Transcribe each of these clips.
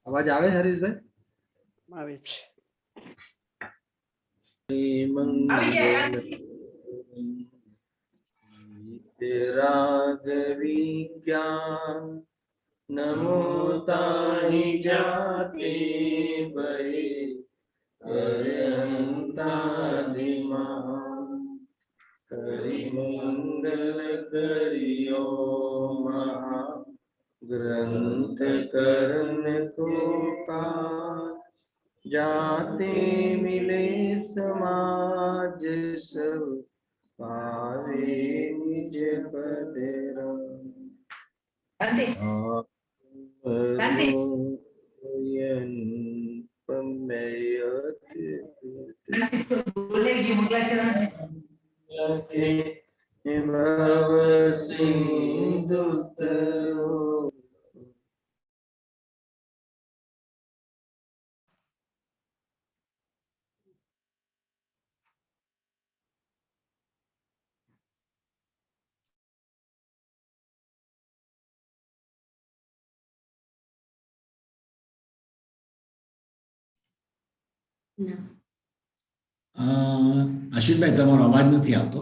અવાજ આવે હરીશભાઈ? આવે છે. राघवी ज्ञान नमो ताहि जाति भई अरहंतादिमा करि मंगल करियो महा ग्रंथ करण को काज जाते मिले समाज सब पावे निज पदेरा भव सिंधु तरो અશ્વિનભાઈ તમારો અવાજ નથી આવતો.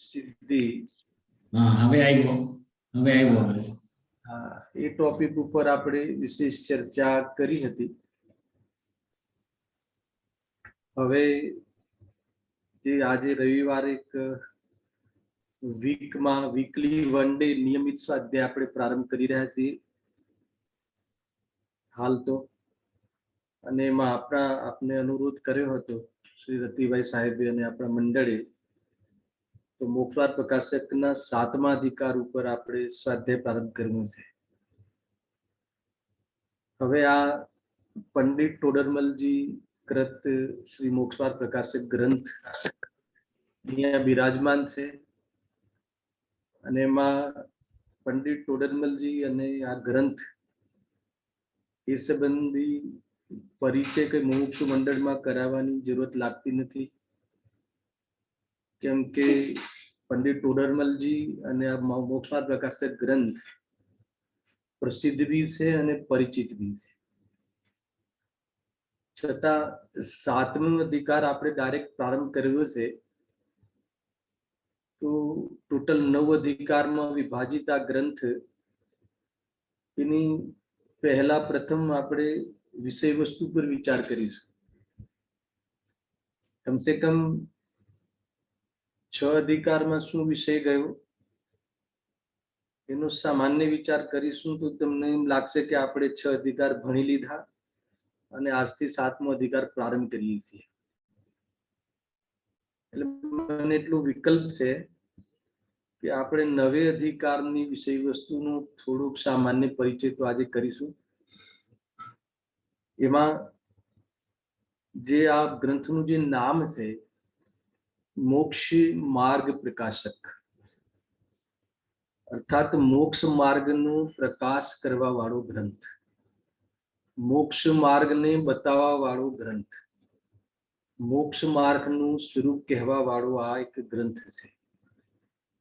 સિદ્ધિ હા, હવે આવ્યો અવાજ. હા, એ ટોપિક ઉપર આપણે વિશેષ ચર્ચા કરી હતી. હવે જે આજે રવિવારે એક વીકમાં વીકલી વન ડે નિયમિત સ્વાધ્યાય આપણે પ્રારંભ કરી રહ્યા છીએ હાલ તો, અને એમાં આપને અનુરોધ કર્યો હતો શ્રી રતિભાઈ સાહેબે અને આપણા મંડળે, તો મોક્ષવાદ પ્રકાશકના 7મા અધિકાર ઉપર આપણે સ્વાધ્યાય પ્રારંભ કરવું છે. હવે આ પંડિત ટોડરમલજી કૃત શ્રી મોક્ષવાદ પ્રકાશક ગ્રંથ અહીંયા બિરાજમાન છે, અને એમાં પંડિત ટોડરમલજી અને આ ગ્રંથ એ સંબંધી પરિચય કે મુમુક્ષુ મંડળમાં કરાવવાની જરૂરત લાગતી નથી, કેમ કે પંડિત ટોડરમલજી અને આ મોક્ષવાદ પ્રકાશક ગ્રંથ પ્રસિદ્ધ બી છે અને પરિચિત બી છે. છતાં 7મો અધિકાર આપણે ડાયરેક્ટ પ્રારંભ કર્યો છે, તો ટોટલ 9 અધિકારમાં વિભાજિત આ ગ્રંથ, એની પહેલા પ્રથમ આપણે વિષય વસ્તુ પર વિચાર કરીશું. કમસે કમ 6 અધિકારમાં શું વિષય ગયો એનો સામાન્ય વિચાર કરીશું, તો તમને એમ લાગશે કે આપણે 6 અધિકાર ભણી લીધા અને આજથી 7મો અધિકાર પ્રારંભ કરીએ છીએ. એટલે મને એટલો વિકલ્પ છે કે આપણે 9 અધિકારની વિષય વસ્તુનો થોડોક સામાન્ય પરિચય તો આજે કરીશું. એમાં જે આ ગ્રંથનું જે નામ છે, મોક્ષ માર્ગ પ્રકાશક, અર્થાત મોક્ષ માર્ગનો પ્રકાશ કરવા વાળો ગ્રંથ, મોક્ષ માર્ગને બતાવવા વાળો ગ્રંથ, મોક્ષ માર્ગનું સ્વરૂપ કહેવા વાળો આ એક ગ્રંથ છે.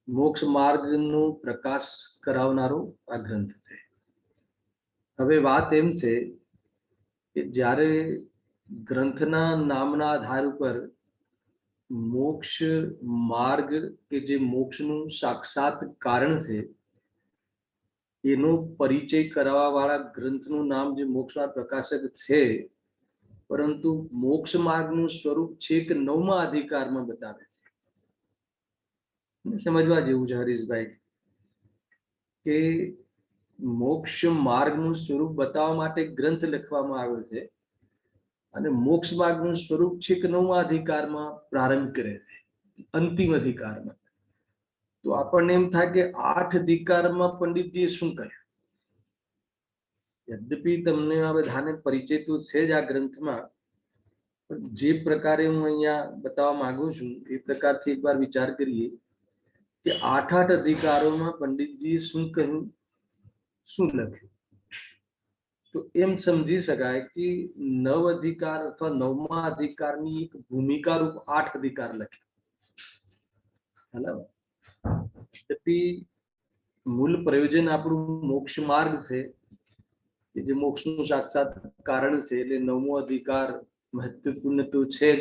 મોક્ષ માર્ગનો પ્રકાશ કરાવનારો આ ગ્રંથ છે. હવે વાત એમ છે કે જ્યારે ગ્રંથના નામના આધાર ઉપર મોક્ષ માર્ગ કે જે મોક્ષનું સાક્ષાત કારણ છે એનો પરિચય કરાવવા વાળા ગ્રંથનું નામ જે મોક્ષવાદ પ્રકાશક છે, પરંતુ મોક્ષ માર્ગનું સ્વરૂપ છેક 9મા અધિકારમાં બતાવે છે. સમજવા જેવું છે હરીશભાઈ કે મોક્ષ માર્ગનું સ્વરૂપ બતાવવા માટે ગ્રંથ લખવામાં આવ્યો છે, અને મોક્ષ માર્ગનું સ્વરૂપ છેક 9મા અધિકારમાં પ્રારંભ કરે છે, અંતિમ અધિકારમાં. તો આપણને એમ થાય કે 8 અધિકારમાં પંડિતજીએ શું કર્યું? યદ્યપિ તમને આ બધાને પરિચય તો છે જ આ ગ્રંથમાં, પણ જે પ્રકારે હું અહીંયા બતાવવા માંગુ છું એ પ્રકારથી એકવાર વિચાર કરીએ કે 8 અધિકારોમાં પંડિતજીએ શું કહ્યું, શું લખ્યું. તો એમ સમજી શકાય કે 9 અધિકાર અથવા 9મા અધિકારની એક ભૂમિકા રૂપ 8 અધિકાર લખ્યા. તેથી મૂળ પ્રયોજન આપણું મોક્ષ માર્ગ છે, કે જે મોક્ષનું સાક્ષાત કારણ છે. એટલે 9મો અધિકાર મહત્વપૂર્ણ તો છે જ,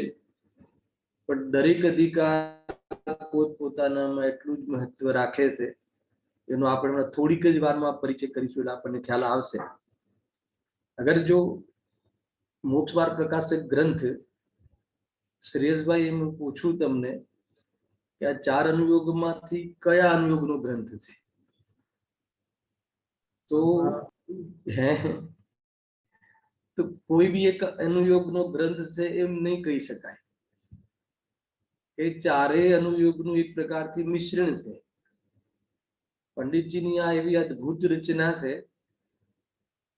પણ દરેક અધિકાર પોતપોતાનામાં એટલું જ મહત્વ રાખે છે. એનો આપણે થોડીક જ વારમાં પરિચય કરીશું એટલે આપણને ખ્યાલ આવશે. અગર જો મોક્ષ માર્ગ પ્રકાશક ગ્રંથ, શ્રેયસભાઈ, એમ પૂછું તમને કે આ 4 અનુયોગમાંથી કયા અનુયોગનો ગ્રંથ છે? તો તો કોઈ બી એક અનુયોગનો ગ્રંથ છે એમ નહીં કહી શકાય. એ 4 અનુયોગનું એક પ્રકારથી મિશ્રણ છે. પંડિતજીની આ એવી અદ્ભુત રચના છે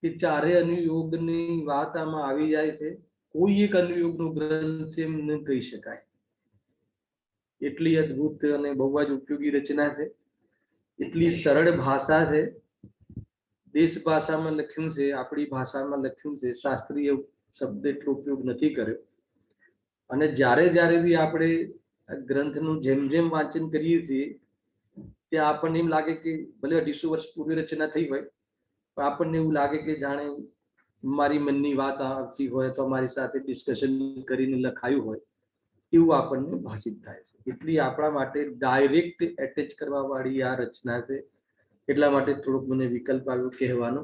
કે 4 અનુયોગની વાત આમાં આવી જાય છે. કોઈ એક અનુયોગનો ગ્રંથ છે એમ ન કહી શકાય. એટલી અદ્ભુત અને બહુ જ ઉપયોગી રચના છે. એટલી સરળ ભાષા છે. દેશ ભાષામાં લખ્યું છે, આપણી ભાષામાં લખ્યું છે. શાસ્ત્રીય શબ્દ એટલો ઉપયોગ નથી કર્યો. અને જ્યારે જ્યારે બી આપણે ગ્રંથનું જેમ જેમ વાંચન કરીએ છીએ ત્યાં આપણને એમ લાગે કે ભલે 250 વર્ષ પૂર્વે રચના થઈ હોય, પણ આપણને એવું લાગે કે જાણે મારી મનની વાત આવતી હોય તો મારી સાથે ડિસ્કશન કરીને લખાયું હોય એવું આપણને ભાષિત થાય છે. એટલી આપણા માટે ડાયરેક્ટ એટેચ કરવા વાળી આ રચના છે. એટલા માટે થોડોક મને વિકલ્પ આવ્યો કહેવાનો.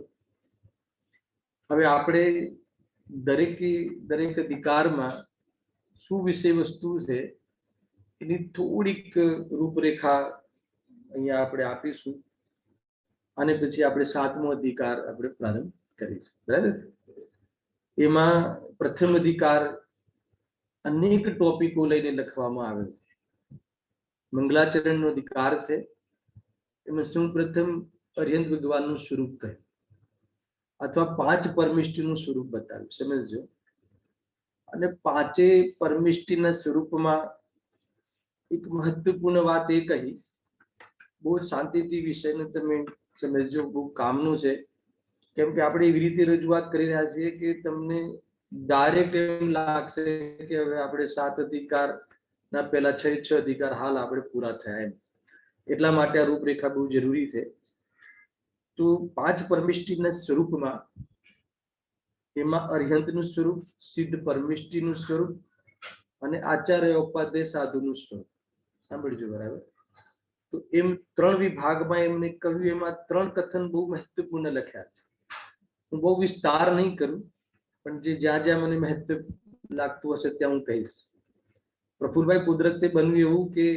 હવે આપણે દરેક અધિકારમાં શું વિષય વસ્તુ છે એની થોડીક રૂપરેખા અહીંયા આપણે આપીશું, અને પછી આપણે 7મો અધિકાર આપણે પ્રારંભ કરીશું. બરાબર? એમાં પ્રથમ અધિકાર અનેક ટોપિકો લઈને લખવામાં આવે છે. મંગલાચરણનો અધિકાર છે. એમાં શું પ્રથમ અર્યંત ભગવાનનું સ્વરૂપ કહે, અથવા 5 પરમિષ્ટિનું સ્વરૂપ બતાવ્યું. સમજજો. અને 5 પરમિષ્ટિના સ્વરૂપમાં એક મહત્વપૂર્ણ વાત એ કહી, બહુ શાંતિથી વિષયને તમે સમજજો, બહુ કામનું છે. કેમ કે આપણે એવી રીતે રજૂઆત કરી રહ્યા છીએ કે તમને ડાયરેક્ટ એમ લાગશે કે હવે આપણે 7 અધિકારના પહેલા 6 અધિકાર હાલ આપણે પૂરા થયા એમ. એટલા માટે આ રૂપરેખા બહુ જરૂરી છે. તો 5 પરમિષ્ટિના સ્વરૂપમાં એમાં અર્હંતનું સ્વરૂપ, સિદ્ધ પરમિષ્ટિનું સ્વરૂપ અને આચાર્ય ઉપાધ્યાય સાધુનું સ્વરૂપ. સાંભળજો બરાબર? તો એમ 3 વિભાગમાં એમને કહ્યું. એમાં 3 કથન બહુ મહત્વપૂર્ણ લખ્યા છે. હું બહુ વિસ્તાર નહીં કરું, પણ જે જ્યાં જ્યાં મને મહત્વ લાગતું હશે ત્યાં હું કહીશ. પ્રફુલભાઈ, કુદરતે બન્યું એવું કે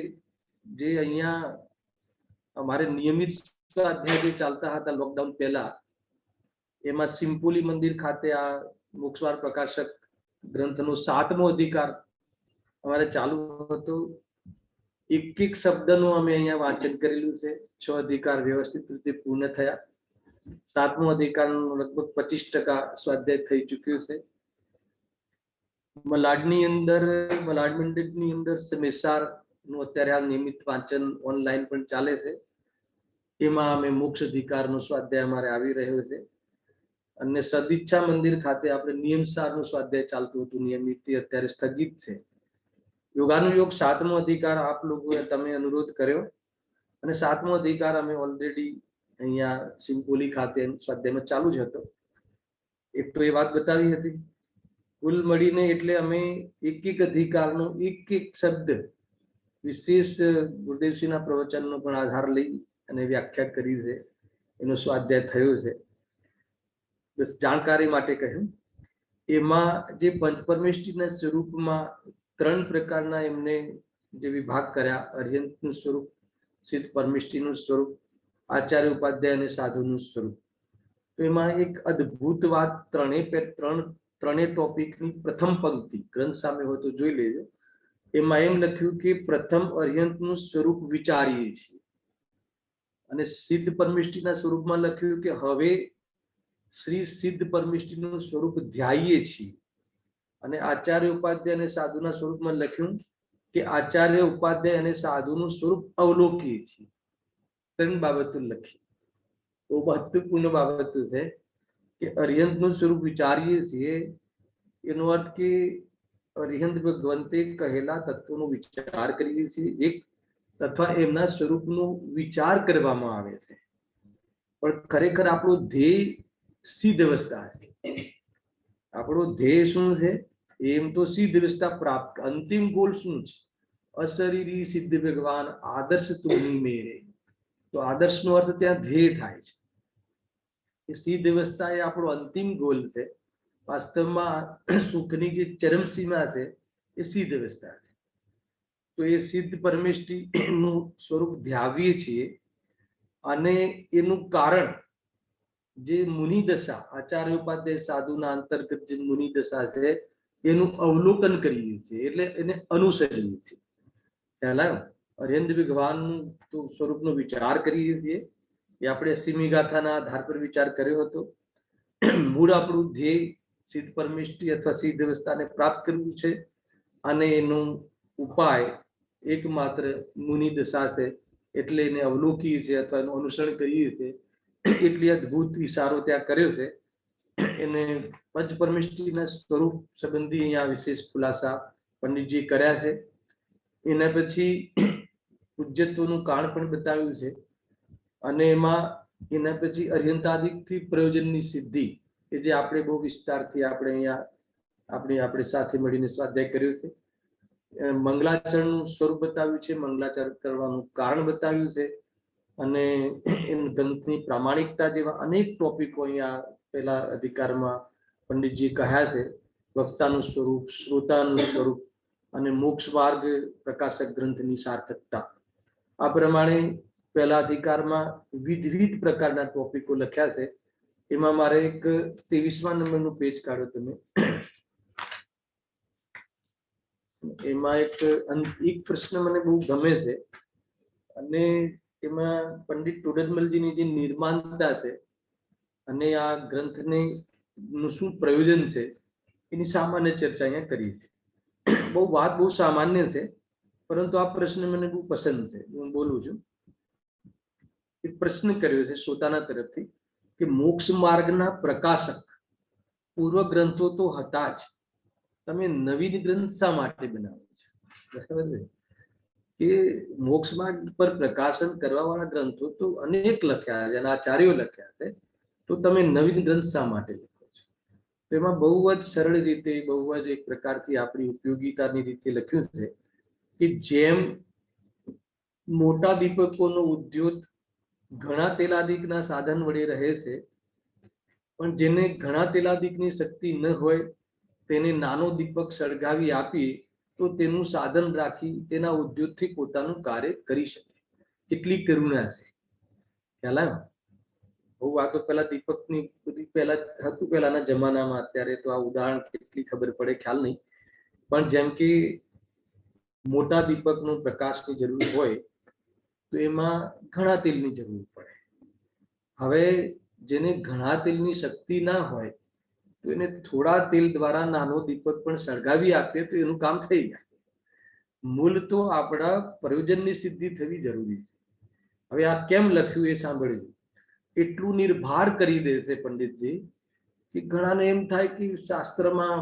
જે અહીંયા અમારે નિયમિત સ્વાધ્યાય જે ચાલતા હતા લોકડાઉન પહેલા, એમાં સિમ્પોલી મંદિર ખાતે આ મોક્ષમાર્ગ પ્રકાશક ગ્રંથનો 7મો અધિકાર અમારે ચાલુ હતો. એક શબ્દનું અમે અહીંયા વાંચન કરેલું છે. 6 અધિકાર વ્યવસ્થિત રીતે પૂર્ણ થયા. 7મો અધિકારનું લગભગ 25% સ્વાધ્યાય થઈ ચૂક્યું છે. મલાડ મંડળની અંદર સમેસારનું અત્યારે હાલ નિયમિત વાંચન ઓનલાઈન પણ ચાલે છે. એમાં અમે મોક્ષ અધિકારનો સ્વાધ્યાય અમારે આવી રહ્યો છે. અને સદિચ્છા મંદિર ખાતે આપણે નિયમસારનું સ્વાધ્યાય ચાલતું હતું, નિયમિત, અત્યારે સ્થગિત છે. યોગાનુયોગ 7મો અધિકાર આપ લોકોએ તમે અનુરોધ કર્યો, અને 7મો અધિકાર અમે ઓલરેડી અહીંયા સિમ્પોલી ખાતે સ્વાધ્યાયમાં ચાલુ જ હતો. એક તો એ વાત બતાવી હતી. કુલ મળીને એટલે અમે એક અધિકારનો એક શબ્દ વિશેષ ગુરુદેવસિંહના પ્રવચનનો પણ આધાર લઈ અને વ્યાખ્યા કરી છે. એનો સ્વાધ્યાય થયો છે. બસ જાણકારી માટે કહ્યું. એમાં જે પંચપરમેષ્ટિના સ્વરૂપમાં 3 પ્રકારના એમને જે વિભાગ કર્યા, અર્યંતનું સ્વરૂપ, સિદ્ધ પરમિષ્ટિનું સ્વરૂપ, આચાર્ય ઉપાધ્યાય અને સાધુનું સ્વરૂપ. તો એમાં એક અદ્ભુત વાત, ત્રણેય ટોપિકની પ્રથમ પંક્તિ ગ્રંથ સામે હોય તો જોઈ લેજો. એમાં એમ લખ્યું કે પ્રથમ અર્યંતનું સ્વરૂપ વિચારીએ છીએ, અને સિદ્ધ પરમિષ્ટિના સ્વરૂપમાં લખ્યું કે હવે શ્રી સિદ્ધ પરમિષ્ટિનું સ્વરૂપ ધ્યાયીએ છીએ. અને આચાર્ય ઉપાધ્યાય અને સાધુના સ્વરૂપમાં લખ્યું કે આચાર્ય ઉપાધ્યાય અને સાધુનું સ્વરૂપ અવલોકીએ છીએ. 3 બાબતો લખી. બહુ મહત્વપૂર્ણ બાબતો છે કે અરિહંતનું સ્વરૂપ વિચારીએ છીએ એનો અર્થ કે અરિહંત ભગવંતે કહેલા તત્વોનો વિચાર કરીએ છીએ એક, તથા એમના સ્વરૂપનો વિચાર કરવામાં આવે છે, પણ ખરેખર આપણો ધ્યેય સિદ્ધ અવસ્થા છે. આપણો ધ્યેય શું છે? એમ તો સિદ્ધ અવસ્થા પ્રાપ્ત. અંતિમ ગોલ શું છે? અશરીરી સિદ્ધ ભગવાન આદર્શ તુમની મેરે. તો આદર્શનો અર્થ ત્યાં ધ્યેય થાય છે. એ સિદ્ધ અવસ્થા એ આપણો અંતિમ ગોલ છે. વાસ્તવમાં સુખની જે ચરમસીમા છે એ સિદ્ધ અવસ્થા છે. તો એ સિદ્ધ પરમેષ્ઠીનું સ્વરૂપ ધ્યાવીએ છીએ, અને એનું કારણ જે મુનિ દશા, આચાર્ય ઉપાધ્યાય સાધુના અંતર્ગત જે મુનિ દશા છે એનું અવલોકન કરીએ છીએ, એટલે એને અનુસરીએ છીએ. ખ્યાલ અરિહંત ભગવાનનું તો સ્વરૂપનો વિચાર કરીએ છીએ, એ આપણે 80મી ગાથાના આધાર પર વિચાર કર્યો હતો. મૂળ આપણું ધ્યેય સિદ્ધ પરમેષ્ઠી અથવા સિદ્ધ અવસ્થાને પ્રાપ્ત કરવું છે, અને એનો ઉપાય એકમાત્ર મુનિ દશા છે, એટલે એને અવલોકીએ છીએ અથવા એનું અનુસરણ કરીએ છીએ. એટલી અદભુત ઈશારો ત્યાં કર્યો છે. એને પંચ પરમેષ્ઠીના સ્વરૂપ સંબંધી અહીંયા વિશેષ ખુલાસા પંડિતજી કર્યા છે. એના પછી પૂજ્યત્વનું કારણ પણ બતાવ્યું છે, અને એમાં એના પછી અરિહંતાદિકથી પ્રયોજનની સિદ્ધિ, કે જે આપણે બહુ વિસ્તારથી આપણે અહીંયા આપણે સાથે મળીને સ્વાધ્યાય કર્યો છે. મંગલાચરણનું સ્વરૂપ બતાવ્યું છે, મંગલાચરણ કરવાનું કારણ બતાવ્યું છે, અને ગ્રંથની પ્રામાણિકતા જેવા અનેક ટોપિકો અહીંયા પહેલા અધિકારમાં પંડિતજી કહ્યા છે. વક્તાનું સ્વરૂપ, શ્રોતાનું સ્વરૂપ, અને મોક્ષ માર્ગ પ્રકાશક ગ્રંથની સાર્થકતા. આ પ્રમાણે પહેલા અધિકારમાં વિવિધ પ્રકારના ટોપિકો લખ્યા છે. એમાં મારે એક 23મા નંબરનું પેજ કાઢો તમે. એમાં એક પ્રશ્ન મને બહુ ગમે છે, અને એમાં પંડિત ટોડરમલજીની જે નિર્માણતા છે અને આ ગ્રંથને નું શું પ્રયોજન છે એની સામાન્ય ચર્ચા અહીંયા કરી છે. વાત બહુ સામાન્ય છે, પરંતુ આ પ્રશ્ન મને બહુ પસંદ છે, હું બોલું છું. એક પ્રશ્ન કર્યો છે શ્રોતાના તરફથી કે મોક્ષ માર્ગના પ્રકાશક પૂર્વ ગ્રંથો તો હતા જ, તમે નવીન ગ્રંથ શા માટે બનાવો છો? બરાબર છે કે મોક્ષ માર્ગ પર પ્રકાશન કરવા વાળા ગ્રંથો તો અનેક લખ્યા છે અને આચાર્યો લખ્યા છે, તો તમે નવીન ગ્રંથ શા માટે લખો છો? તો એમાં બહુ જ સરળ રીતે, બહુ જ એક પ્રકારથી આપણી ઉપયોગિતાની રીતે લખ્યું છે કે જેમ મોટા દીપકોનો ઉદ્યોગ ઘણા તેલાદિકના સાધન વડે રહે છે, પણ જેને ઘણા તેલાદિકની શક્તિ ન હોય તેને નાનો દીપક સળગાવી આપીએ તો તેનું સાધન રાખી તેના ઉદ્યોગથી પોતાનું કાર્ય કરી શકે. કેટલી કરુણા છે! ખ્યાલ આવ્યો? બહુ આ તો પેલા દીપકની બધી પહેલા હતું પહેલાના જમાનામાં, અત્યારે તો આ ઉદાહરણ કેટલી ખબર પડે ખ્યાલ નહીં, પણ જેમ કે મોટા દીપકનો પ્રકાશની જરૂર હોય તો એમાં ઘણા તેલની જરૂર પડે. હવે જેને ઘણા તેલની શક્તિ ના હોય તો એને થોડા તેલ દ્વારા નાનો દીપક પણ સળગાવી આપે તો એનું કામ થઈ જાય. મૂળ તો આપણા પ્રયોજનની સિદ્ધિ થવી જરૂરી છે. હવે આ કેમ લખ્યું એ સાંભળ્યું. એટલું નિર્ભાર કરી દે છે પંડિતજી કે ઘણાને એમ થાય કે શાસ્ત્રમાં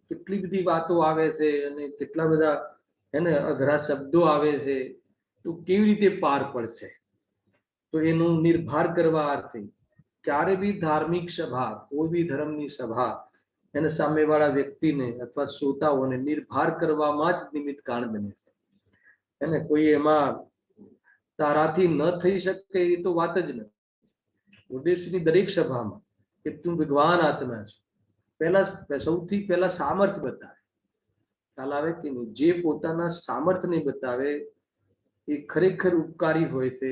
કેટલી બધી વાતો આવે છે અને કેટલા બધા એને અઘરા શબ્દો આવે છે, તો કેવી રીતે પાર પડશે? તો એનું નિર્ભાર કરવા અર્થે ક્યારે બી ધાર્મિક સભા, કોઈ બી ધર્મની સભા એને સામેવાળા વ્યક્તિને અથવા શ્રોતાઓને નિર્ભાર કરવામાં જ નિમિત્ત કારણ બને છે. એને કોઈ એમાં તારાથી ન થઈ શકે એ તો વાત જ નથી. ઉદ્દેશની દરેક સભામાં કે તું ભગવાન આત્મા છે, સૌથી પહેલા સામર્થ્ય બતાવે. ખ્યાલ આવે કે નહીં? જે પોતાના સામર્થ્યને બતાવે એ ખરેખર ઉપકારી હોય છે,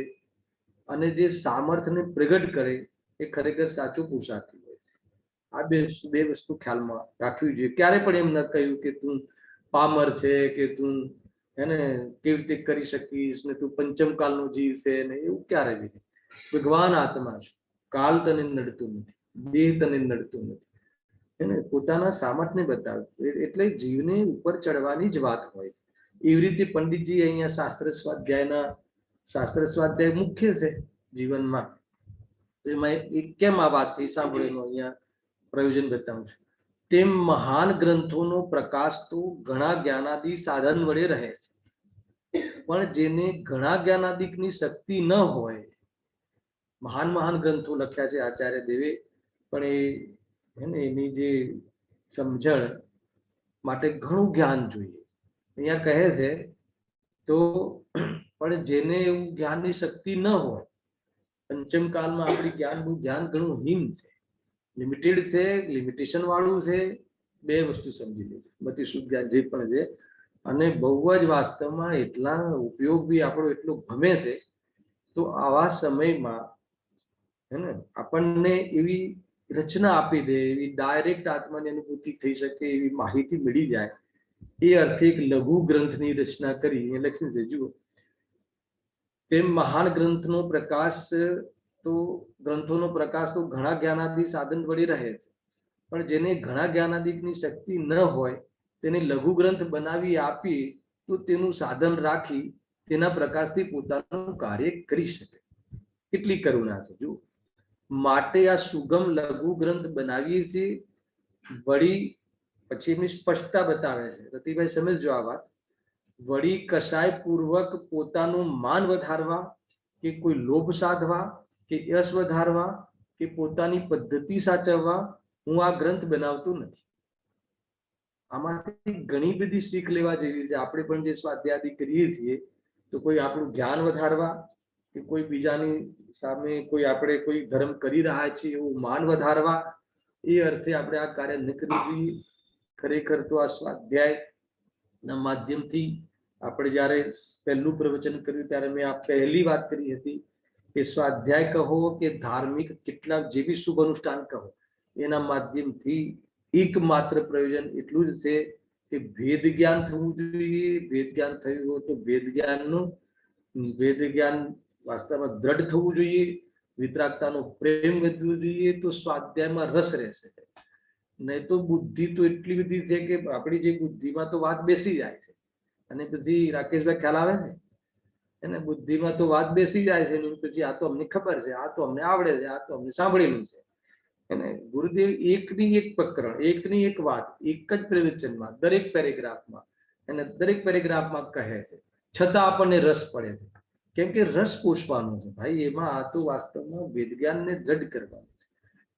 અને જે સામર્થ્યને પ્રગટ કરે એ ખરેખર સાચો પુરુષાર્થી હોય છે. આ બે વસ્તુ ખ્યાલમાં રાખવી જોઈએ. ક્યારે પણ એમ ન કહ્યું કે તું પામર છે, કે તું એને કેવી રીતે કરી શકીશ ને તું પંચમ કાળનો જીવ છે ને, એવું ક્યારે બી નહીં. ભગવાન આત્મા છે, કાળ તને નડતું નથી, દેહ તને નડતું નથી. એને પોતાના સામર્થ્યને બતાવે એટલે જીવને ઉપર ચડવાની જ વાત હોય. એવી રીતે પંડિતજી અહીંયા શાસ્ત્ર સ્વાધ્યાય મુખ્ય છે જીવનમાં. એમાં કેમ આ વાત થઈ સાંભળો, એનું અહીંયા પ્રયોજન બતાવું છું. તેમ મહાન ગ્રંથોનો પ્રકાશ તો ઘણા જ્ઞાનાદિ સાધન વડે રહે છે, પણ જેને ઘણા જ્ઞાનાદિકની શક્તિ ન હોય, મહાન મહાન ગ્રંથો લખ્યા છે આચાર્ય દેવે, પણ હે ને એની જે સમજણ માટે ઘણું જ્ઞાન જોઈએ. અહીંયા કહે છે તો પણ જેને એવું જ્ઞાનની શક્તિ ન હોય, પંચમ કાળમાં આપણી જ્ઞાન ઘણું હીન છે, લિમિટેડ છે, લિમિટેશન વાળું છે. બે વસ્તુ સમજી લેજો, બધી શુદ્ધ જ્ઞાન જે પણ છે, અને બહુ જ વાસ્તવમાં એટલા ઉપયોગ બી આપણો એટલો ગમે છે. તો આવા સમયમાં હે ને આપણને એવી રચના આપી દે, એવી ડાયરેક્ટ આત્માની અનુભૂતિ થઈ શકે એવી માહિતી મળી જાય, એ અર્થે એક લઘુ ગ્રંથની રચના કરી એ લખ્યું છે. જુઓ, તેમ મહાન ગ્રંથનો પ્રકાશ તો ઘણા જ્ઞાનાદિ સાધન વળી રહે છે, પણ જેને ઘણા જ્ઞાનાદિકની શક્તિ ન હોય, તેને લઘુ ગ્રંથ બનાવી આપી તો તેનું સાધન રાખી તેના પ્રકાશથી પોતાનું કાર્ય કરી શકે. કેટલી કરુણા છે જુઓ. માટે આ સુગમ લઘુ ગ્રંથ બનાવીએ છીએ. વળી પછી એમની સ્પષ્ટતા બતાવે છે. રતિભાઈ સમજજો આ વાત. વળી કસાય પૂર્વક પોતાનું માન વધારવા કે કોઈ લોભ સાધવા કે યશ વધારવા કે પોતાની પદ્ધતિ સાચવવા હું આ ગ્રંથ બનાવતો નથી. આમાંથી ઘણી બધી શીખ લેવા જેવી છે. આપણે પણ જે સ્વાધ્યાય કરીએ છીએ તો કોઈ આપણું જ્ઞાન વધારવા કે કોઈ બીજાની સામે કોઈ ધર્મ કરી રહ્યા છીએ એવું માન વધારવા, એ અર્થે આપણે આ કાર્ય ન કરવું જોઈએ. ખરેખર તો આ સ્વાધ્યાયના માધ્યમથી આપણે જ્યારે પહેલું પ્રવચન કર્યું ત્યારે મેં આ પહેલી વાત કરી હતી કે સ્વાધ્યાય કહો કે ધાર્મિક કેટલા જે બી શુભ અનુષ્ઠાન કહો, એના માધ્યમથી એકમાત્ર પ્રયોજન એટલું જ છે કે ભેદ જ્ઞાન થવું જોઈએ. ભેદ જ્ઞાન થયું હોય તો ભેદ જ્ઞાન વાસ્તવમાં દ્રઢ થવું જોઈએ. વિતરાગતાનો પ્રેમ વધવું જોઈએ, તો સ્વાધ્યાયમાં રસ રહેશે. નહીં તો બુદ્ધિ તો એટલી બધી છે કે આપણી જે બુદ્ધિમાં તો વાત બેસી જાય છે. અને પછી રાકેશભાઈ ખ્યાલ આવે છે એને બુદ્ધિમાં તો વાત બેસી જાય છે, પછી આ તો અમને ખબર છે, આ તો અમને આવડે છે, આ તો અમને સાંભળેલું છે. અને ગુરુદેવ એકની એક પ્રકરણ, એકની એક વાત, એક જ પ્રવચનમાં દરેક પેરેગ્રાફમાં અને દરેક પેરેગ્રાફમાં કહે છે, છતાં આપણને રસ પડે છે. કેમ કે રસ પોષવાનો છે ભાઈ એમાં. આ તો વાસ્તવમાં વેદ જ્ઞાનને દ્રઢ કરવાનું છે.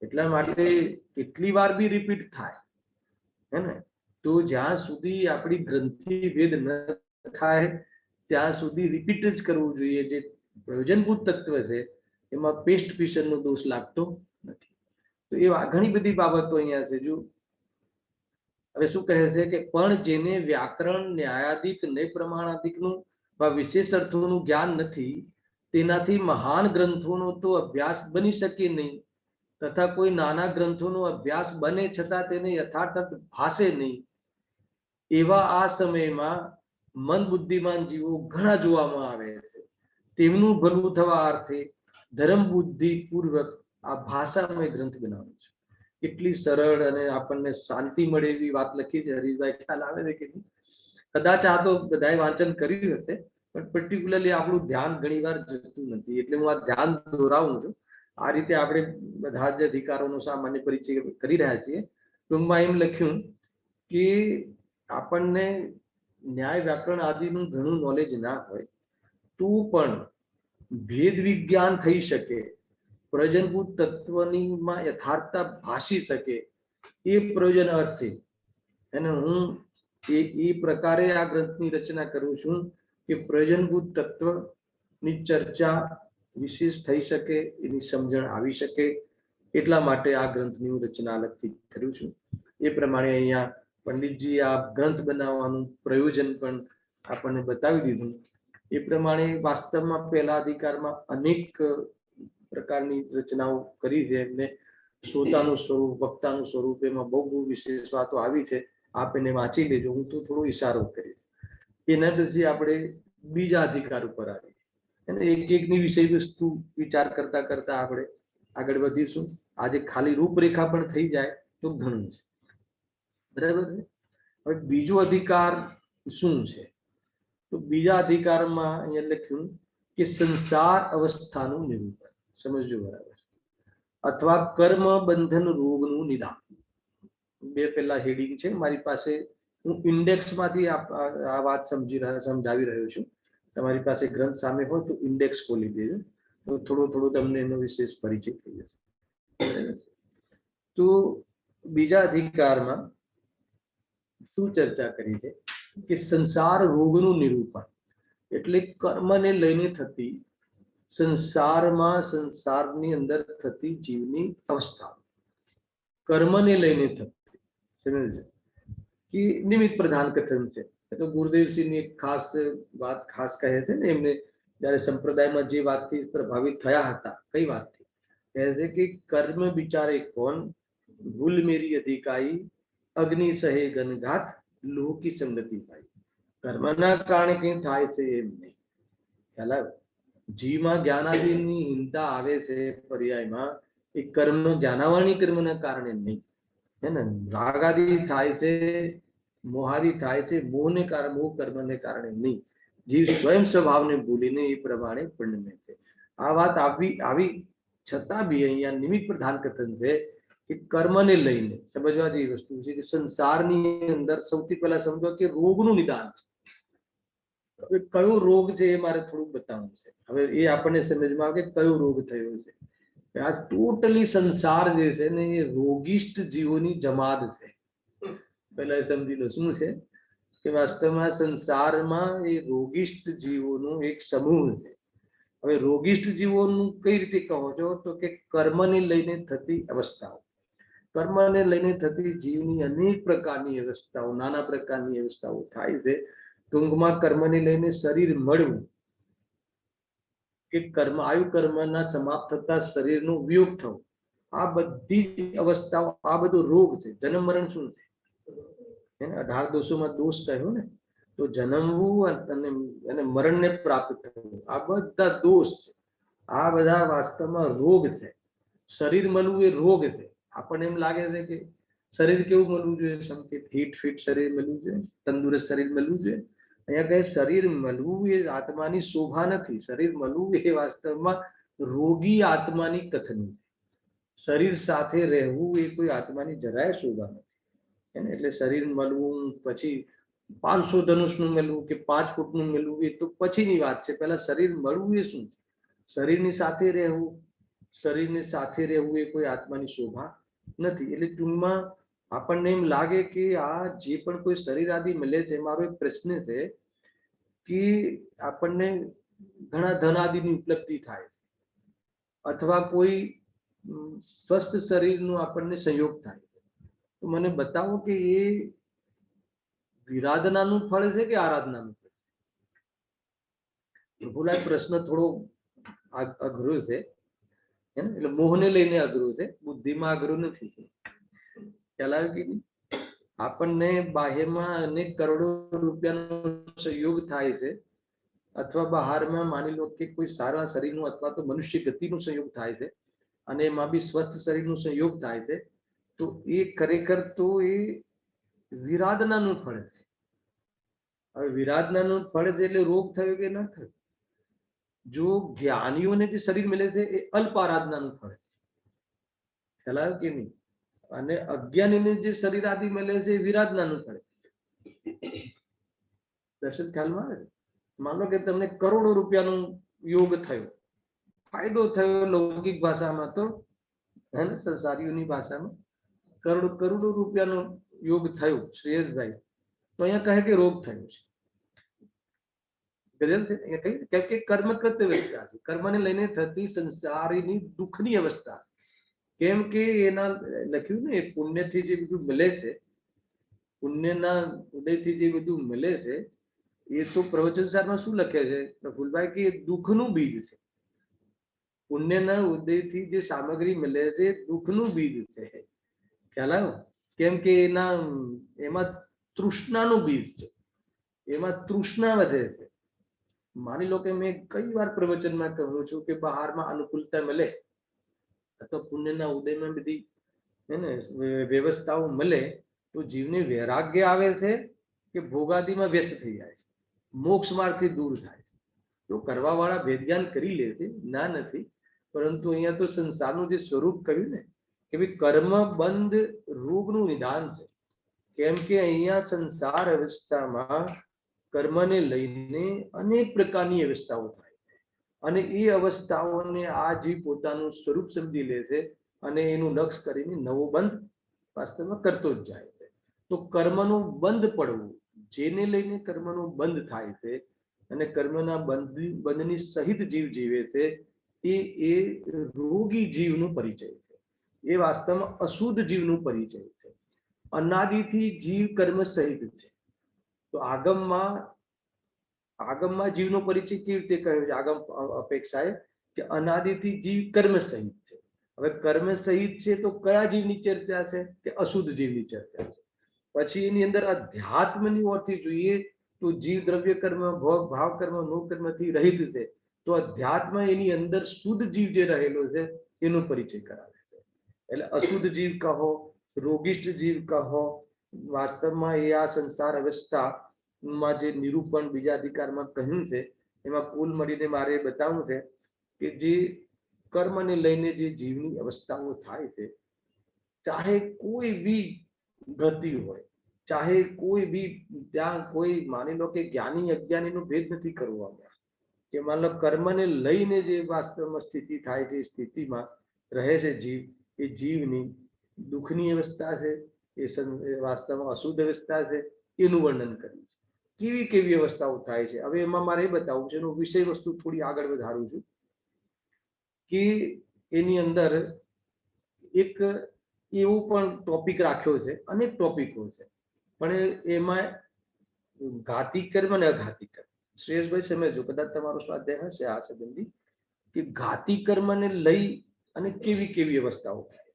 એટલા માટે કેટલી વાર બી રિપીટ થાય હે ને, તો જ્યાં સુધી આપણી ગ્રંથિ ભેદ ન થાય ત્યાં સુધી રિપીટ જ કરવું જોઈએ. જે પ્રયોજનભૂત તત્વ છે એમાં પેસ્ટ ફિશરનો દોષ લાગતો નથી. તો એ ઘણી બધી બાબતો અહીંયા છે. જો હવે શું કહે છે કે પણ જેને વ્યાકરણ, ન્યાયાધિક, નય પ્રમાણાધિકનું વિશેષ અર્થોનું જ્ઞાન નથી, તેનાથી મહાન ગ્રંથોનો તો અભ્યાસ બની શકે નહીં, તથા કોઈ નાના ગ્રંથોનો અભ્યાસ બને છતાં તેને યથાર્થ ભાષે નહીં. એવા આ સમયમાં મન બુદ્ધિમાન જીવો ઘણા જોવામાં આવે છે. તેમનું ભલું થવા અર્થે ધર્મ બુદ્ધિ પૂર્વક આ ભાષામય ગ્રંથ બનાવ્યો છે. કેટલી સરળ અને આપણને શાંતિ મળે એવી વાત લખી છે. હરીશભાઈ ખ્યાલ આવે છે કે કદાચ આ તો બધાએ વાંચન કર્યું હશે, પણ પર્ટિક્યુલરલી આપણું ધ્યાન ઘણી વાર જતું નથી. એટલે હું આ ધ્યાન દોરાવું છું. આ રીતે આપણે બધા જ અધિકારોનો સામાન્ય પરિચય કરી રહ્યા છીએ. ટૂંકમાં એમ લખ્યું કે આપણને ન્યાય, વ્યાકરણ આદિનું ઘણું નોલેજ ના હોય તો પણ ભેદ વિજ્ઞાન થઈ શકે, પ્રયોજનભૂત તત્વનીમાં યથાર્થતા ભાષી શકે, એ પ્રયોજન અર્થે અને હું એ પ્રકારે આ ગ્રંથની રચના કરું છું કે પ્રયોજનભૂત તત્વની ચર્ચા વિશેષ થઈ શકે, એની સમજણ આવી શકે. એટલા માટે આ ગ્રંથની હું રચના અલગથી કરું છું. એ પ્રમાણે અહીંયા પંડિતજી આ ગ્રંથ બનાવવાનું પ્રયોજન પણ આપણને બતાવી દીધું. એ પ્રમાણે વાસ્તવમાં પહેલા અધિકારમાં અનેક પ્રકારની રચનાઓ કરી છે. એમને શ્રોતાનું સ્વરૂપ, વક્તાનું સ્વરૂપ, એમાં બહુ વિશેષ વાતો આવી છે. આપ એને વાંચી લેજો. હું તો થોડો ઈશારો કરીશ. એના પછી આપણે બીજા અધિકાર ઉપર આવી અને એક એકની વિષય વસ્તુ વિચાર કરતા કરતા આપણે આગળ વધીશું. આજે ખાલી રૂપરેખા પણ થઈ જાય તો ઘણું છે. બરાબર છે. હવે બીજો અધિકાર શું છે? તો બીજા અધિકારમાં અહીંયા લખ્યું કે સંસાર અવસ્થાનું નિરૂપણ. સમજજો બરાબર. अथवा कर्म बंधन रोगનું નિદાન. બે પહેલા હેડિંગ છે મારી પાસે, હું ઇન્ડેક્સમાંથી આ વાત સમજાવી રહ્યો છું. તમારી પાસે ગ્રંથ સામે હોય તો ઇન્ડેક્સ ખોલી દેજો, તો થોડો થોડો તમને એનો વિશેષ પરિચય થઈ જશે. તો બીજા અધિકારમાં શું ચર્ચા કરી છે કે સંસાર રોગનું નિરૂપણ, એટલે કર્મને લઈને થતી સંસારમાં, સંસારની અંદર થતી જીવની અવસ્થા, કર્મને લઈને થતી, સમજે કે નિમિત્ત પ્રધાન કથન છે. તો ગુરુદેવસિંહની એક ખાસ વાત ખાસ કહે છે ને, એમને જ્યારે સંપ્રદાયમાં જે વાતથી પ્રભાવિત થયા હતા, કઈ વાતથી કહે છે કે કર્મ વિચારે કોણ, ભૂલ મેરી અધિકાઈ, અગ્નિ સહે ગનઘાત, લોહ કી સંગતિ પાઈ. કર્મના કારણે કઈ થાય છે એમ નહીં. ખ્યાલ આવ્યો? જીવમાં જ્ઞાનાદિની હિંતા આવે છે પર્યાયમાં, એ કર્મ જ્ઞાનાવાણી કર્મના કારણે નહીં, હે ને. રાગાદિ થાય છે, મોહાદિ થાય છે, મોહને કારણે, મોહ કર્મને કારણે નહીં. જીવ સ્વયં સ્વભાવને ભૂલીને એ પ્રમાણે પરિણમે છે. આ વાત આવી છતાં બી અહીંયા નિમિત્ત પ્રધાન કથન છે કે કર્મને લઈને સમજવા જેવી વસ્તુ છે કે સંસારની અંદર સૌથી પહેલા સમજો કે રોગનું નિદાન છે. હવે કયો રોગ છે એ મારે થોડુંક બતાવવું છે. હવે એ આપણને સમજમાં આવે કે કયો રોગ થયો છે. આ ટોટલી સંસાર જે છે ને એ રોગિષ્ટ જીવોની જમાત છે. પહેલા સમજી લો શું છે કે વાસ્તવમાં સંસારમાં એ રોગિષ્ટ જીવોનો એક સમૂહ છે. હવે રોગિષ્ટ જીવોનું કઈ રીતે કહો છો તો કે કર્મને લઈને થતી અવસ્થાઓ, કર્મને લઈને થતી જીવની અનેક પ્રકારની અવસ્થાઓ, નાના પ્રકારની અવસ્થાઓ થાય છે. ટૂંકમાં કર્મને લઈને શરીર મળવું કે કર્મ આયુ કર્મના સમાપ્ત થતા શરીરનો વિયોગ થવો, આ બધી અવસ્થાઓ, આ બધો રોગ છે. જન્મ મરણ શું છે? 18 દોષોમાં દોષ કહ્યો ને, તો જન્મવું અને મરણને પ્રાપ્ત થવું, આ બધા દોષ છે. આ બધા વાસ્તવમાં રોગ છે. શરીર મળવું એ રોગ છે. આપણને એમ લાગે છે કે શરીર કેવું મળવું જોઈએ, સંકેત ફિટ શરીર મળવું જોઈએ, તંદુરસ્ત શરીર મળવું જોઈએ. અહીંયા કહે શરીર મળવું એ આત્માની શોભા નથી. શરીર મળવું એ વાસ્તવમાં રોગી આત્માની કથની છે. શરીર સાથે રહેવું એ કોઈ આત્માની જરાય શોભા નથી. એટલે શરીર મળવું, પછી 500 ધનુષનું મળવું કે 5 ફૂટનું મળવું એ તો પછીની વાત છે. પહેલા શરીર મળવું એ શું? શરીરની સાથે રહેવું, શરીરની સાથે રહેવું એ કોઈ આત્માની શોભા નથી. એટલે ટૂંકમાં આપણને એમ લાગે કે આ જે પણ કોઈ શરીર આદિ મળે છે, મારો એક પ્રશ્ન છે કે આપણને ઘણા ધન આદિની ઉપલબ્ધિ થાય છે, અથવા કોઈ સ્વસ્થ શરીરનો આપણને સંયોગ થાય છે, તો મને બતાવો કે એ વિરાધનાનું ફળ છે કે આરાધનાનું ફળ છે? પ્રભુલાલ પ્રશ્ન થોડો અઘરો છે, એટલે મોહને લઈને અઘરો છે, બુદ્ધિમાં અઘરો નથી. ખ્યાલ આવે કે નહીં? આપણને બાહ્યમાં અનેક કરોડો રૂપિયાનો સહયોગ થાય છે, અથવા બહારમાં માની લો કે કોઈ સારા શરીરનું અથવા તો મનુષ્ય ગતિનું સંયોગ થાય છે, અને એમાં બી સ્વસ્થ શરીરનું સંયોગ થાય છે, તો એ ખરેખર તો એ વિરાધનાનું ફળ છે. હવે વિરાધનાનું ફળ છે એટલે રોગ થયો કે ના થયો? જો જ્ઞાનીઓને જે શરીર મળે છે એ અલ્પ આરાધનાનું ફળ છે. ખ્યાલ આવ્યો કે નહીં? અને અજ્ઞાનીને જે શરીર આદિ મળે છે એ વિરાધનાનું ફળ છે. દર્શન ખ્યાલમાં આવે છે? માનો કે તમને કરોડો રૂપિયાનો યોગ થયો, ફાયદો થયો લૌકિક ભાષામાં, તો હે ને સંસારીઓની ભાષામાં કરોડો રૂપિયાનો યોગ થયો શ્રેયસભાઈ, તો અહીંયા કહે કે રોગ થયો છે. ગજલ છે અહીંયા કહ્યું કે કર્મકૃત અવસ્થા છે, કર્મને લઈને થતી સંસારીની દુઃખની અવસ્થા. કેમ કે એના લખ્યું ને પુણ્યથી જે બધું મળે છે, પુણ્યના ઉદયથી જે બધું મળે છે, એ તો પ્રવચન સારમાં શું લખે છે પ્રફુલભાઈ કે દુઃખનું બીજ છે. પુણ્યના ઉદયથી જે સામગ્રી મળે છે દુઃખનું બીજ છે. ખ્યાલ આવ્યો? કેમ કે એમાં તૃષ્ણાનું બીજ છે, એમાં તૃષ્ણા વધે છે. માની લો કે મેં કઈ વાર પ્રવચનમાં કહું છું કે બહારમાં અનુકૂળતા મળે અથવા પુણ્યના ઉદયમાં બધી વ્યવસ્થાઓ મળે તો જીવને વૈરાગ્ય આવે છે કે ભોગાદિમાં વ્યસ્ત થઈ જાય છે, મોક્ષ માર્ગથી દૂર થાય છે. તો કરવા વાળા ભેદજ્ઞાન કરી લે છે, ના નથી, પરંતુ અહીંયા તો સંસારનું જે સ્વરૂપ કહ્યું ને કે ભાઈ કર્મ બંધ રોગનું નિદાન છે. કેમ કે અહીંયા સંસાર અવસ્થામાં કર્મને લઈને અનેક પ્રકારની અવસ્થાઓ થાય છે અને એ અવસ્થાઓને આ જીવ પોતાનું સ્વરૂપ સમજી લે છે અને એનું લક્ષ કરીને નવો બંધ વાસ્તવમાં કરતો જ જાય છે. તો કર્મનું બંધ પડવું, જેને લઈને કર્મનું બંધ થાય છે અને કર્મના બંધની સહિત જીવ જીવે છે, એ રોગી જીવનો પરિચય છે. એ વાસ્તવમાં અશુદ્ધ જીવનો પરિચય છે. અનાદિથી જીવ કર્મ સહિત છે. તો આગમમાં જીવનો પરિચય કેવી રીતે કહ્યો છે? આગમ અપેક્ષાએ કે અનાદિથી જીવ કર્મ સહિત છે. હવે કર્મ સહિત છે તો કયા જીવની ચર્ચા છે? કે અશુદ્ધ જીવની ચર્ચા છે. પછી એની અંદર અધ્યાત્મની ઓરથી જોઈએ તો જીવ દ્રવ્ય કર્મ, ભોગ, ભાવ કર્મ, મોહ કર્મથી રહિત છે. તો અધ્યાત્મ એની અંદર શુદ્ધ જીવ જે રહેલો છે એનો પરિચય કરાવે છે. એટલે અશુદ્ધ જીવ કહો, રોગિષ્ઠ જીવ કહો, વાસ્તવમાં એ આ સંસાર અવસ્થામાં જે નિરૂપણ બીજા અધિકારમાં કહ્યું છે એમાં કુલ મળીને મારે બતાવવું છે કે જે કર્મને લઈને જે જીવની અવસ્થાઓ થાય છે, ચાહે કોઈ બી ગતિ હોય, ચાહે કોઈ બી, ત્યાં કોઈ માની લો કે જ્ઞાની અજ્ઞાનીનો ભેદ નથી કરવામાં, કે માન લો કર્મને લઈને જે વાસ્તવમાં સ્થિતિ થાય છે, સ્થિતિમાં રહે છે જીવ, એ જીવની દુઃખની અવસ્થા છે, એ વાસ્તવમાં અશુદ્ધ અવસ્થા છે, એનું વર્ણન કર્યું છે. કેવી કેવી અવસ્થાઓ થાય છે હવે એમાં મારે એ બતાવવું છે, એનું વિષય વસ્તુ થોડી આગળ વધારું છું કે એની અંદર એક એવું પણ ટોપિક રાખ્યો છે, અનેક ટોપિકો છે, પણ એમાં ઘાતી કર્મ અને અઘાતી કર્મ. શ્રેયસભાઈ સમજો, કદાચ તમારો સ્વાધ્યાય હશે આ સંબંધી, કે ઘાતી કર્મને લઈ અને કેવી કેવી અવસ્થાઓ થાય છે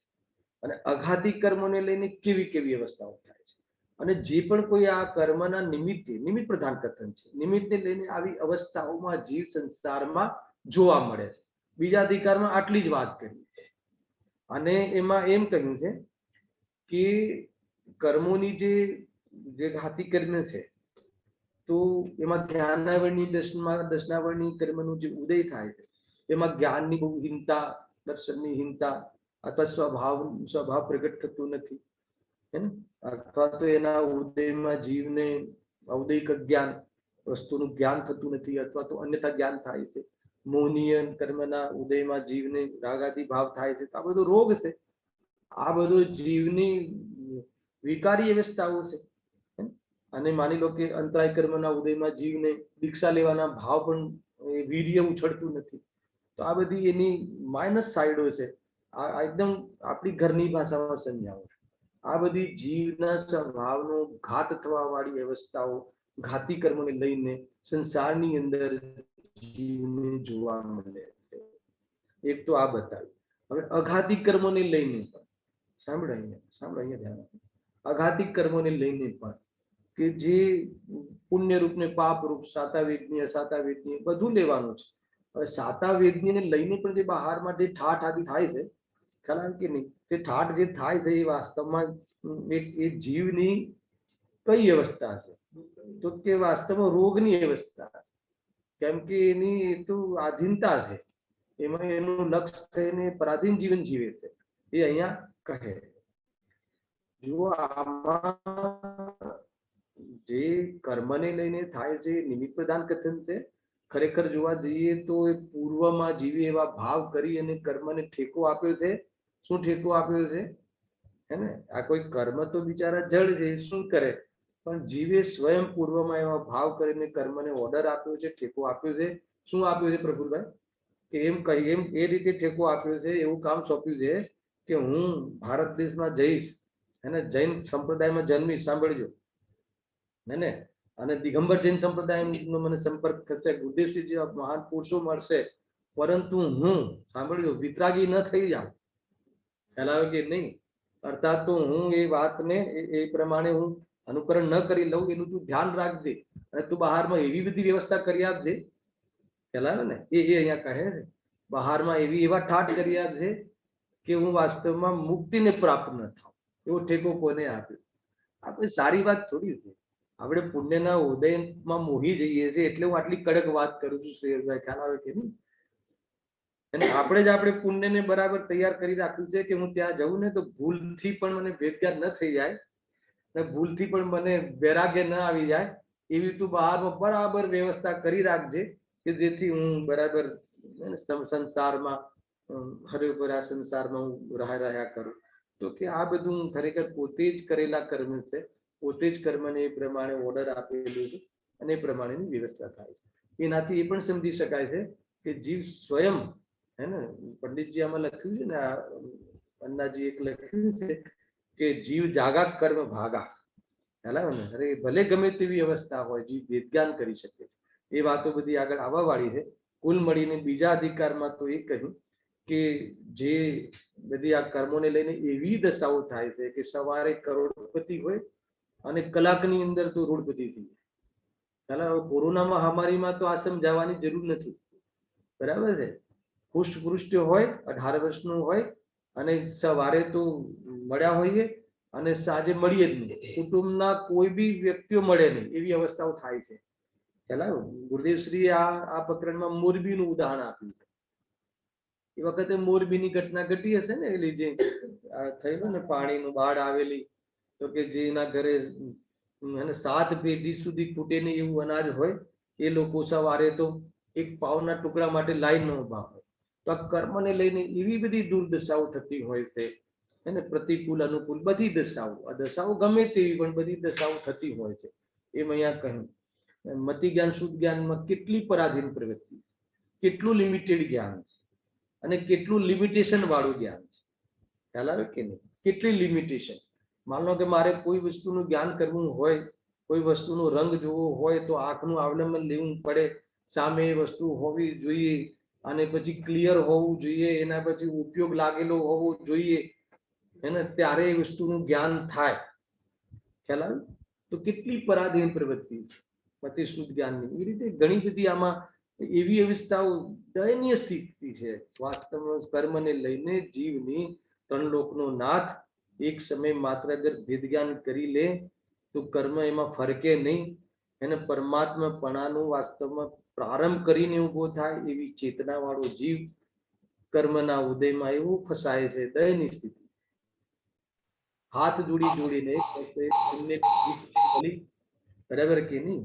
અને અઘાતી કર્મોને લઈને કેવી કેવી અવસ્થાઓ થાય છે. અને જે પણ કોઈ આ કર્મના નિમિત્ત પ્રધાન કથન છે, નિમિત્તને લઈને આવી અવસ્થાઓમાં જીવ સંસારમાં જોવા મળે છે. બીજા અધિકારમાં આટલી જ વાત કરી છે અને એમાં એમ કહ્યું છે કે કર્મોની જે ઘાતી કર્મ છે, તો એમાં જ્ઞાનાવરણી દર્શનાવરણી કર્મનું જે ઉદય થાય છે, એમાં જ્ઞાનની બહુ હીનતા, દર્શનની હીનતા, અથવા સ્વભાવ પ્રગટ થતું નથી, હે ને, અથવા તો એના ઉદયમાં જીવને ઔદયિક જ્ઞાન, વસ્તુનું જ્ઞાન થતું નથી, અથવા તો અન્યથા જ્ઞાન થાય છે. મોહનીય કર્મના ઉદયમાં જીવને રાગાદી ભાવ થાય છે. આ બધો રોગ છે, આ બધો જીવની વિકારી અવસ્થાઓ છે. અને માની લો કે અંતરાય કર્મના ઉદયમાં જીવને દીક્ષા લેવાના ભાવ પણ વીર્ય ઉછળતું નથી. તો આ બધી એની માઇનસ સાઈડો છે. આ એકદમ આપણી ઘરની ભાષામાં સમજાવો. આ બધી જીવના સ્વભાવનો ઘાત થવા વાળી અવસ્થાઓ, ઘાતી કર્મોને લઈને સંસારની અંદર જીવને જોવા મળે છે. એક તો આ બતાવ્યું. હવે અઘાતી કર્મોને લઈને પણ સાંભળો અહીંયા ધ્યાન આપો. અઘાતી કર્મોને લઈને પણ કે જે પુણ્ય રૂપ ને પાપ રૂપ, સાતા વેદની, અસાતા વેદની, બધું લેવાનું છે. હવે સાતા વેદની લઈને પણ જે બહારમાં જે ઠાઠ આદિ થાય છે, ખ્યાલ આવે કે નહીં, તે ઠાઠ જે થાય છે એ વાસ્તવમાં એ જીવની કઈ અવસ્થા છે? તો કે વાસ્તવમાં રોગની અવસ્થા છે. કેમ કે એની તો આધીનતા છે, એમાં એનું લક્ષ્ય થઈને પરાધીન જીવન જીવે છે, એ અહીંયા કહે છે. જો આમાં જે કર્મને લઈને થાય છે નિમિત્ત પ્રધાન કથન છે. ખરેખર જોવા જઈએ તો એ પૂર્વમાં જીવે એવા ભાવ કરી અને કર્મને ઠેકો આપ્યો છે. શું ઠેકો આપ્યો છે? હે ને, આ કોઈ કર્મ તો બિચારા જડ છે, શું કરે, પણ જીવે સ્વયં પૂર્વમાં એવા ભાવ કરીને કર્મને ઓર્ડર આપ્યો છે, ઠેકો આપ્યો છે. શું આપ્યો છે પ્રફુલભાઈ? કે એમ કહી, એમ એ રીતે ઠેકો આપ્યો છે, એવું કામ સોંપ્યું છે કે હું ભારત દેશમાં જઈશ, એને જૈન સંપ્રદાયમાં જન્મીશ, સાંભળજો ને, અને દિગંબર જૈન સંપ્રદાયનો મને સંપર્ક થશે, ગુરુદેવસિંહ જેવા મહાન પુરુષો મળશે, પરંતુ હું, સાંભળજો, વિતરાગી ન થઈ જાઉં. ખ્યાલ આવે કે નહીં? અર્થાત તો હું એ વાતને એ પ્રમાણે હું અનુકરણ ન કરી લઉં, એનું તું ધ્યાન રાખજે, અને તું બહારમાં એવી બધી વ્યવસ્થા કરી આપજે. ખ્યાલ આવે ને? એ અહીંયા કહે છે, બહારમાં એવા ઠાઠ કરી આપજે કે હું વાસ્તવમાં મુક્તિને પ્રાપ્ત ન થાઉં. એવો ઠેકો કોને આપ્યો? આપણે સારી વાત થોડી છે. આપણે પુણ્યના ઉદયમાં મોહી જઈએ છીએ, એટલે હું આટલી કડક વાત કરું છું શ્રેયસભાઈ, ખ્યાલ આવે કે નહીં? અને આપણે જ આપણે પુણ્યને બરાબર તૈયાર કરી રાખ્યું છે કે હું ત્યાં જઉં ને તો ભૂલથી પણ મને ભેદગાર ન થઈ જાય ને ભૂલથી પણ મને વૈરાગ્ય ન આવી જાય એવી તું બહારમાં બરાબર વ્યવસ્થા કરી રાખજે કે જેથી હું બરાબર સંસારમાં હરેભરા સંસારમાં હું રહ્યા કરું. તો કે આ બધું ખરેખર પોતે જ કરેલા કર્મ છે, પોતે જ કર્મને એ પ્રમાણે ઓર્ડર આપેલું છે અને એ પ્રમાણેની વ્યવસ્થા થાય છે. એનાથી એ પણ સમજી શકાય છે કે જીવ સ્વયં હે ને, પંડિતજી આમાં લખ્યું છે ને, અન્નાજી એક લખ્યું છે કે જીવ જાગા કર્મ ભાગા. ખ્યાલ ને? અરે ભલે ગમે તેવી અવસ્થા હોય, જીવ વેદજ્ઞાન કરી શકે છે. એ વાતો બધી આગળ આવવા વાળી છે. કુલ મળીને બીજા અધિકારમાં તો એ કહ્યું કે જે બધી આ કર્મોને લઈને એવી દશાઓ થાય છે કે સવારે કરોડપતિ હોય અને કલાકની અંદર તો રોડપતિ થઈ જાય. ચાલો, કોરોના મહામારીમાં તો આ સમજાવવાની જરૂર નથી, બરાબર છે. પુષ્ટ હોય, 18 વર્ષનું હોય અને સવારે તો મળ્યા હોઈએ અને સાંજે મળીએ જ નહીં, કુટુંબના કોઈ બી વ્યક્તિઓ મળે નહીં એવી અવસ્થાઓ થાય છે. ખ્યાલ ગુરુદેવશ્રી આ પ્રકરણમાં મોરબીનું ઉદાહરણ આપ્યું છે. એ વખતે મોરબીની ઘટના ઘટી હશે ને, એલી જે થયેલું ને પાણીનું બાઢ આવેલી, તો કે જેના ઘરે 7 પેઢી સુધી ખૂટે નહીં એવું અનાજ હોય, એ લોકો સવારે તો એક પાવના ટુકડા માટે લાઈનમાં ઉભા હોય. તો આ કર્મને લઈને એવી બધી દુર્દશાઓ થતી હોય છે, એને પ્રતિકૂળ અનુકૂળ બધી દશાઓ, આ દશાઓ ગમે તેવી પણ બધી દશાઓ થતી હોય છે. એમ અહીંયા કહ્યું મતિ જ્ઞાન શુદ્ધ જ્ઞાનમાં કેટલી પરાધીન પ્રવૃત્તિ, કેટલું લિમિટેડ જ્ઞાન છે અને કેટલું લિમિટેશન વાળું જ્ઞાન છે. ખ્યાલ આવે કે નહીં? કેટલી લિમિટેશન. માન લો કે મારે કોઈ વસ્તુનું જ્ઞાન કરવું હોય, કોઈ વસ્તુનો રંગ જોવો હોય તો આંખનું અવલંબન લેવું પડે, સામે એ વસ્તુ હોવી જોઈએ અને પછી ક્લિયર હોવું જોઈએ, એના પછી ઉપયોગ લાગેલો હોવો જોઈએ, એને ત્યારે એ વસ્તુનું જ્ઞાન થાય. ખ્યાલ આવે? તો કેટલી પરાધીન પ્રવૃત્તિ છે મતિ શુદ્ધ જ્ઞાનની. એ રીતે ઘણી બધી આમાં એવી અવસ્થાઓ દયનીય સ્થિતિ છે. વાસ્તવમાં કર્મને લઈને જીવની 3 લોકનો નાથ એક સમય માત્ર અગર ભેદ જ્ઞાન કરી લે તો કર્મ એમાં ફરકે નહીં, એને પરમાત્માપણાનું વાસ્તવમાં પ્રારંભ કરીને ઉભો થાય એવી ચેતના વાળો જીવ કર્મના ઉદયમાં એવું ફસાય છે. દયની સ્થિતિ. હાથ જોડીને બરાબર કે નહીં?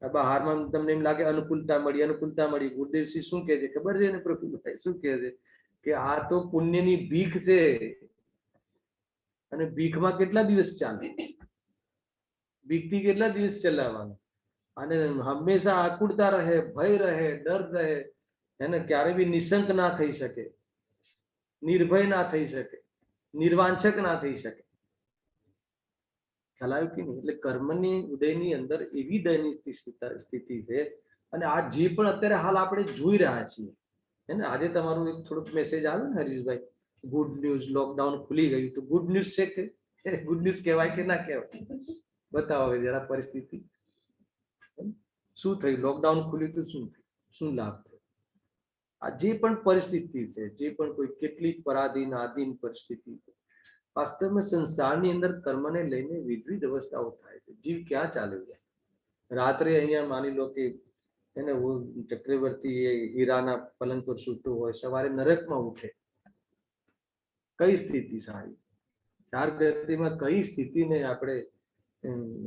બહારમાં તમને એમ લાગે અનુકૂળતા મળી. ગુરુદેવસિંહ શું કહે છે ખબર છે ને? પ્રફુલ્લભાઈ શું કહે છે કે આ તો પુણ્યની ભીખ છે અને ભીખમાં કેટલા દિવસ ચાલે? ભીખથી કેટલા દિવસ ચલાવવાનું? અને હંમેશા આકુળતા રહે, ભય રહે, ડર રહે, એને ક્યારે બી નિશંક ના થઈ શકે, નિર્ભય ના થઈ શકે, નિર્વાંછક ના થઈ શકે. ખ્યાલ આવ્યો કે નહીં? એટલે કર્મની ઉદયની અંદર એવી દયનીય સ્થિતિ છે. અને આ જે પણ અત્યારે હાલ આપણે જોઈ રહ્યા છીએ, હે ને, આજે તમારું એક થોડુંક મેસેજ આવ્યો ને હરીશભાઈ, ગુડ ન્યૂઝ, લોકડાઉન ખુલી ગયું. તો ગુડ ન્યૂઝ છે કે ગુડ ન્યૂઝ કહેવાય કે ના કહેવાય? બતાવો હવે જરા પરિસ્થિતિ શું થઈ. લોકડાઉન ખુલ્યું તો શું થયું, શું લાભ થયો? આ જે પણ પરિસ્થિતિ છે, જે પણ કોઈ કેટલી પરાધીન આધીન પરિસ્થિતિ છે, વાસ્તવમાં સંસારની અંદર કર્મને લઈને વિવિધ અવસ્થાઓ થાય છે. જીવ ક્યાં ચાલ્યો જાય? રાત્રે અહીંયા માની લો કે એને ચક્રવર્તી હીરાના પલંગ પર સૂતો હોય, સવારે નરકમાં ઉઠે. કઈ સ્થિતિ સારી? 4 ગતિમાં કઈ સ્થિતિને આપણે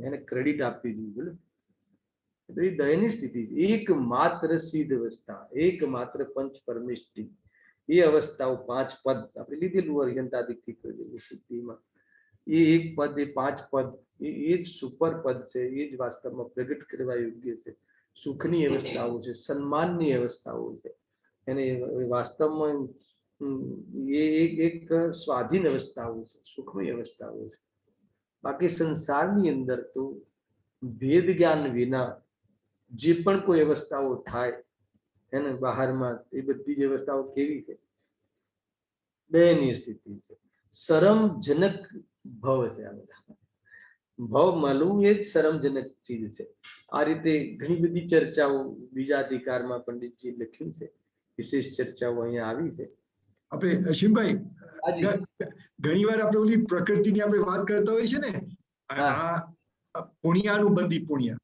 એને ક્રેડિટ આપવી જોઈએ? બોલે દયની સ્થિતિ છે. એકમાત્ર સિદ્ધ અવસ્થા, એકમાત્ર પંચ પરમિષ્ટિ, એ અવસ્થાઓ 5 પદ આપણે લીધેલું અર્યંતાદિકથી શુદ્ધિમાં. એ એક પદ, એ 5 પદ, એ જ સુપર પદ છે. એ જ વાસ્તવમાં પ્રગટ કરવા યોગ્ય છે. સુખની અવસ્થાઓ છે, સન્માનની અવસ્થાઓ છે, એને વાસ્તવમાં એ એક સ્વાધીન અવસ્થાઓ છે, સુખમય અવસ્થાઓ છે. બાકી સંસારની અંદર તો ભેદ જ્ઞાન વિના જે પણ કોઈ અવસ્થાઓ થાય એને બહારમાં એ બધી જ અવસ્થાઓ કેવી છે? દયનીય સ્થિતિ છે. શરમજનક ભવ છે. આ બધા ભવ મળવું એ જ શરમજનક ચીજ છે. આ રીતે ઘણી બધી ચર્ચાઓ બીજા અધિકારમાં પંડિતજી લખ્યું છે, વિશેષ ચર્ચાઓ અહીંયા આવી છે. આપણે અશ્વિનભાઈ ઘણી વાર આપણે ઓલી પ્રકૃતિની આપણે વાત કરતા હોય છે ને, આ પુણ્યાનું બંધિત પુણ્ય,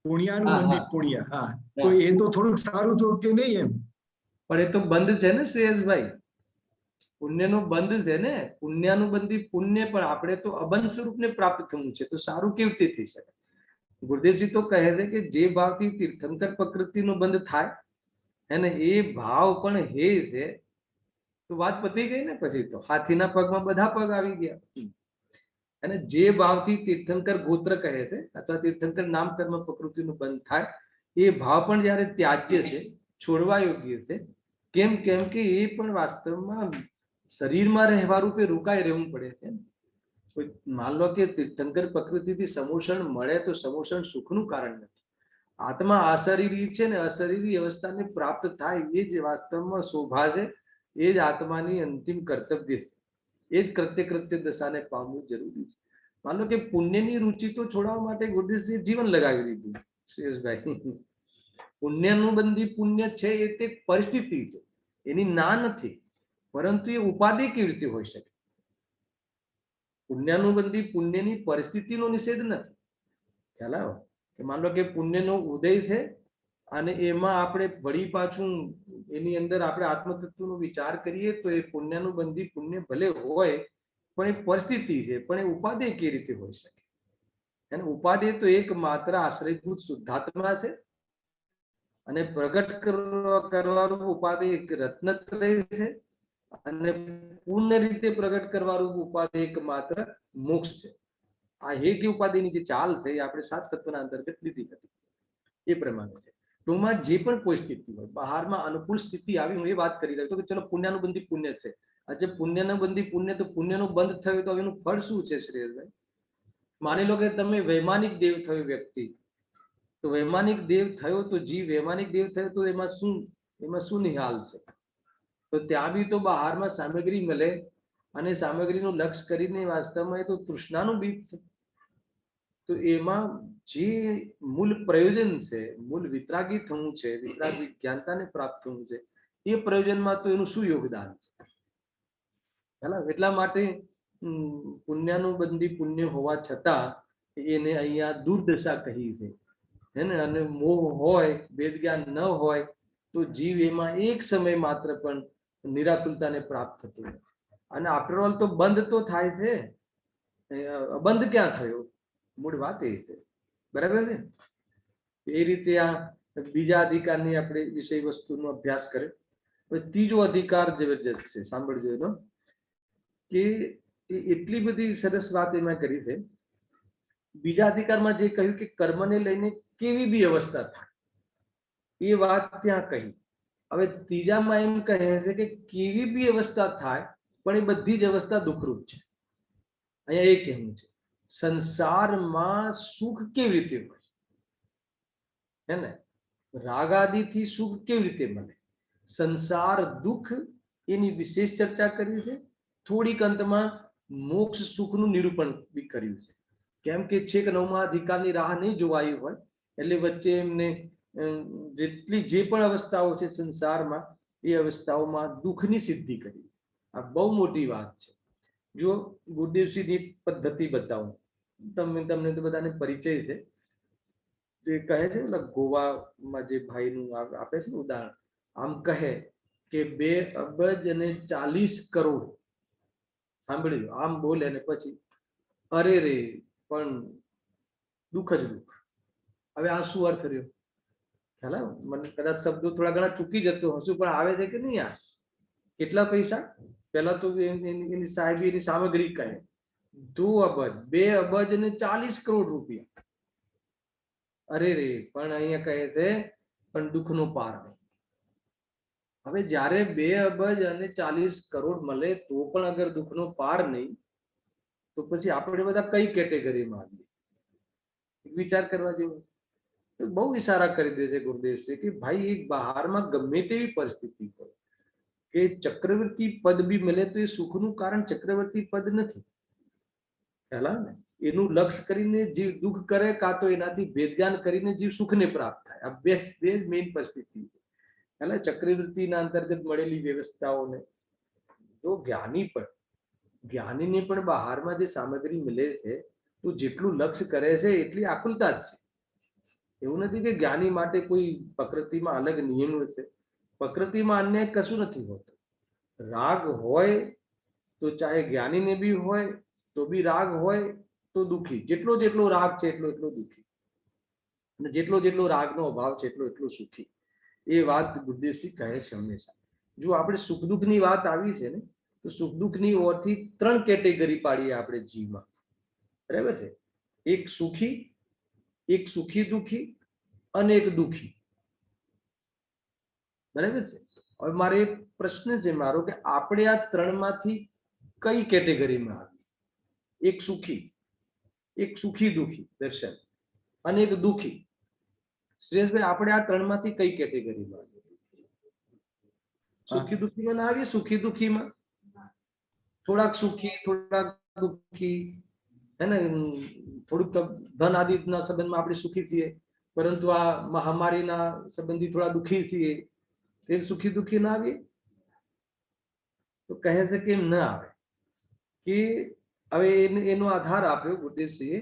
પુણ્યાનું બંધિત પુણ્ય. હા, તો એ તો થોડુંક સારું તો કે નહીં એમ? પણ એ તો બંધ છે ને શ્રેયસભાઈ, પુણ્યનો બંધ છે ને, પુણ્યાનુબંધી પુણ્ય. પણ આપણે તો અબંધ સ્વરૂપને પ્રાપ્ત થવું છે, તો સારું કેવી રીતે થઈ શકે? ગુરુદેવજી તો કહે છે કે જે ભાવથી તીર્થંકર પ્રકૃતિનો બંધ થાય અને એ ભાવ પણ હે છે, તો વાત પતી ગઈ ને. પછી તો હાથીના પગમાં બધા પગ આવી ગયા. અને જે ભાવથી તીર્થંકર ગોત્ર કહે છે અથવા તીર્થંકર નામ કર્મ પ્રકૃતિનું બંધ થાય, એ ભાવ પણ જયારે ત્યાજ્ય છે, છોડવા યોગ્ય છે. કેમ? કેમ કે એ પણ વાસ્તવમાં શરીરમાં રહેવા રૂપે રોકાઈ રહેવું પડે છે. માન લો કે તીર્થંકર પ્રકૃતિથી સમોષણ મળે તો સમોષણ સુખનું કારણ નથી. આત્મા અશરીરી છે ને, અશરીરી અવસ્થાને પ્રાપ્ત થાય એ જ વાસ્તવમાં શોભા છે, એ જ આત્માની અંતિમ કર્તવ્ય છે. એ જ કૃત્ય દશાને પામવું જરૂરી છે. માનો કે પુણ્યની રુચિ તો છોડાવવા માટે ગુરુદેવજીએ જીવન લગાવી દીધું. શ્રેયસભાઈ, પુણ્યાનુબંધી પુણ્ય છે એ તે પરિસ્થિતિ છે, એની ના નથી. પરંતુ એ ઉપાધિ કેવી રીતે હોઈ શકે? પુણ્યાનુબંધી પુણ્યની પરિસ્થિતિનો નિષેધ નથી. ખ્યાલ આવ્યો? કે માન લો કે પુણ્યનો ઉદય છે અને એમાં આપણે વળી પાછું એની અંદર આપણે આત્મતત્વનો વિચાર કરીએ તો એ પુણ્યાનુબંધી પુણ્ય ભલે હોય, પણ એ પરિસ્થિતિ છે, પણ એ ઉપાદેય કેવી રીતે હોઈ શકે? અને ઉપાદેય તો એક માત્ર આશ્રયભૂત શુદ્ધાત્મા છે, અને પ્રગટ કરવાનું ઉપાદેય એક રત્નત્રય છે, અને પૂર્ણ રીતે પ્રગટ કરવાનું ઉપાદેય એક માત્ર મોક્ષ છે. આ હેગ ઉપાધિની જે ચાલ છે એ આપણે 7 તત્વના અંતર્ગત લીધી હતી. એ પ્રમાણે છે. ટૂંકમાં જે પણ કોઈ સ્થિતિ હોય, બહારમાં અનુકૂળ સ્થિતિ આવી, હું એ વાત કરી રહ્યો છું કે ચલો પુણ્યાનુબંધી પુણ્ય છે. આજે પુણ્યાનુબંધી પુણ્ય, તો પુણ્યનો બંધ થયો તો એનું ફળ શું છે શ્રેયસભાઈ? માની લો કે તમે વૈમાનિક દેવ થયો વ્યક્તિ, તો વૈમાનિક દેવ થયો તો જીવ વૈમાનિક દેવ થયો તો એમાં શું નિહાલ છે? તો ત્યાં બી તો બહારમાં સામગ્રી મળે અને સામગ્રીનું લક્ષ્ય કરીને વાસ્તવમાં એ તો તૃષ્ણાનું બીજ છે. તો એમાં જે મૂળ પ્રયોજન છે, મૂળ વિતરાગી થવું છે, વિતરાગ વિજ્ઞાનતાને પ્રાપ્ત થવું છે, એ પ્રયોજનમાં તો એનું શું યોગદાન છે? એટલા માટે પુણ્યાનુબંધી પુણ્ય હોવા છતાં એને અહીંયા દુર્દશા કહી છે, હે ને. અને મોહ હોય, વેદ જ્ઞાન ન હોય તો જીવ એમાં એક સમય માત્ર પણ નિરાકુલતાને પ્રાપ્ત થતું નથી. અને આફ્ટર ઓલ તો બંધ તો થાય છે, બંધ ક્યાં થયો? મૂળ વાત એ છે. બરાબર ને? એ રીતે આ બીજા અધિકારની આપણે વિષય વસ્તુનો અભ્યાસ કરે. ત્રીજો અધિકાર જબરજસ્ત છે, સાંભળજો એનો. કે એટલી બધી સરસ વાત એમાં કરી છે. બીજા અધિકારમાં જે કહ્યું કે કર્મને લઈને કેવી બી અવસ્થા થાય, એ વાત ત્યાં કહી. હવે ત્રીજામાં એમ કહે છે કે કેવી બી અવસ્થા થાય, પણ એ બધી જ અવસ્થા દુઃખરૂપ છે. અહીંયા એ કહેવું છે, સંસારમાં સુખ કેવી રીતે હોય, હે ને? રાગાદિથી સુખ કેવી રીતે મળે? સંસાર દુઃખ, એની વિશેષ ચર્ચા કરી છે. થોડીક અંતમાં મોક્ષ સુખનું નિરૂપણ બી કર્યું છે. કેમ કે છેક 9મા અધિકારની રાહ નહીં જોવાઈ હોય, એટલે વચ્ચે એમને જેટલી જે પણ અવસ્થાઓ છે સંસારમાં, એ અવસ્થાઓમાં દુઃખની સિદ્ધિ કરી. આ બહુ મોટી વાત છે. જો ગુરુદેવસિંહની પદ્ધતિ બતાવું, તમને તો બધાને પરિચય છે. જે કહે છે ને, ગોવામાં જે ભાઈનું આપે છે ને ઉદાહરણ, આમ કહે કે 2 અબજ અને 40 કરોડ, સાંભળી લો, આમ બોલે ને પછી અરે રે પણ દુઃખ જ દુઃખ. હવે આ શું અર્થ રહ્યો? ખ્યાલ આવે? મને કદાચ શબ્દો થોડા ઘણા ચૂકી જતો હશું, પણ આવે છે કે નહીં? આ કેટલા પૈસા? પહેલા તો એની સાહેબી, એની સામગ્રી કહે 2 અબજ, 2 અબજ અને 40 કરોડ રૂપિયા. અરે રે, પણ અહીંયા કહે છે પણ દુઃખનો પાર નહીં. હવે જ્યારે 2 અબજ અને 40 કરોડ મળે તો પણ અગર દુઃખનો પાર નહીં, તો પછી આપણે બધા કઈ કેટેગરીમાં આવીએ? વિચાર કરવા જેવો. બહુ ઇશારા કરી દે છે ગુરુદેવ છે કે ભાઈ, એક બહારમાં ગમે તેવી પરિસ્થિતિ હોય કે ચક્રવર્તી પદ બી મળે તો એ સુખનું કારણ ચક્રવર્તી પદ નથી. ખ્યાલ ને? એનું લક્ષ્ય કરીને જીવ દુઃખ કરે, કાં તો એનાથી ભેદજ્ઞાન કરીને જીવ સુખને પ્રાપ્ત થાય. આ બે જ મેઇન પરિસ્થિતિ છે. એટલે ચક્રવૃત્તિના અંતર્ગત મળેલી વ્યવસ્થાઓને તો જ્ઞાનીને પણ બહારમાં જે સામગ્રી મળે છે, તો જેટલું લક્ષ્ય કરે છે એટલી આકુલતા જ છે. એવું નથી કે જ્ઞાની માટે કોઈ પ્રકૃતિમાં અલગ નિયમ છે. પ્રકૃતિમાં અન્યાય કશું નથી હોતું. રાગ હોય તો ચાહે જ્ઞાનીને બી હોય તો બી રાગ હોય તો દુઃખી. જેટલો જેટલો રાગ છે એટલો એટલો દુઃખી, અને જેટલો જેટલો રાગનો અભાવ છે એટલો એટલો સુખી. એ વાત ગુરુદેવસિંહ કહે છે હંમેશા. જો આપણે સુખ દુઃખની વાત આવી છે ને, તો સુખ દુઃખની ઓરથી 3 કેટેગરી પાડીએ આપણે જીવમાં, બરાબર છે? એક સુખી દુઃખી અને એક દુઃખી, બરાબર છે? હવે મારે પ્રશ્ન છે મારો કે આપણે આ 3 માંથી કઈ કેટેગરીમાં આવીએ? એક સુખી દુઃખી દર્શન, અને એક દુઃખી. સુરેશભાઈ, આપણે આ 3 માંથી કઈ કેટેગરીમાં આવીએ? સુખી દુઃખીમાં ના આવીએ? સુખી દુઃખીમાં થોડાક સુખી થોડાક દુઃખી, હે ને? થોડુંક ધન આદિના સંબંધમાં આપણે સુખી છીએ, પરંતુ આ મહામારીના સંબંધી થોડા દુઃખી છીએ. એમ સુખી દુઃખી ના આવીએ? તો કહે છે કે એમ ન આવે. કે હવે એનો આધાર આપ્યો ગુરુદેવસિંહે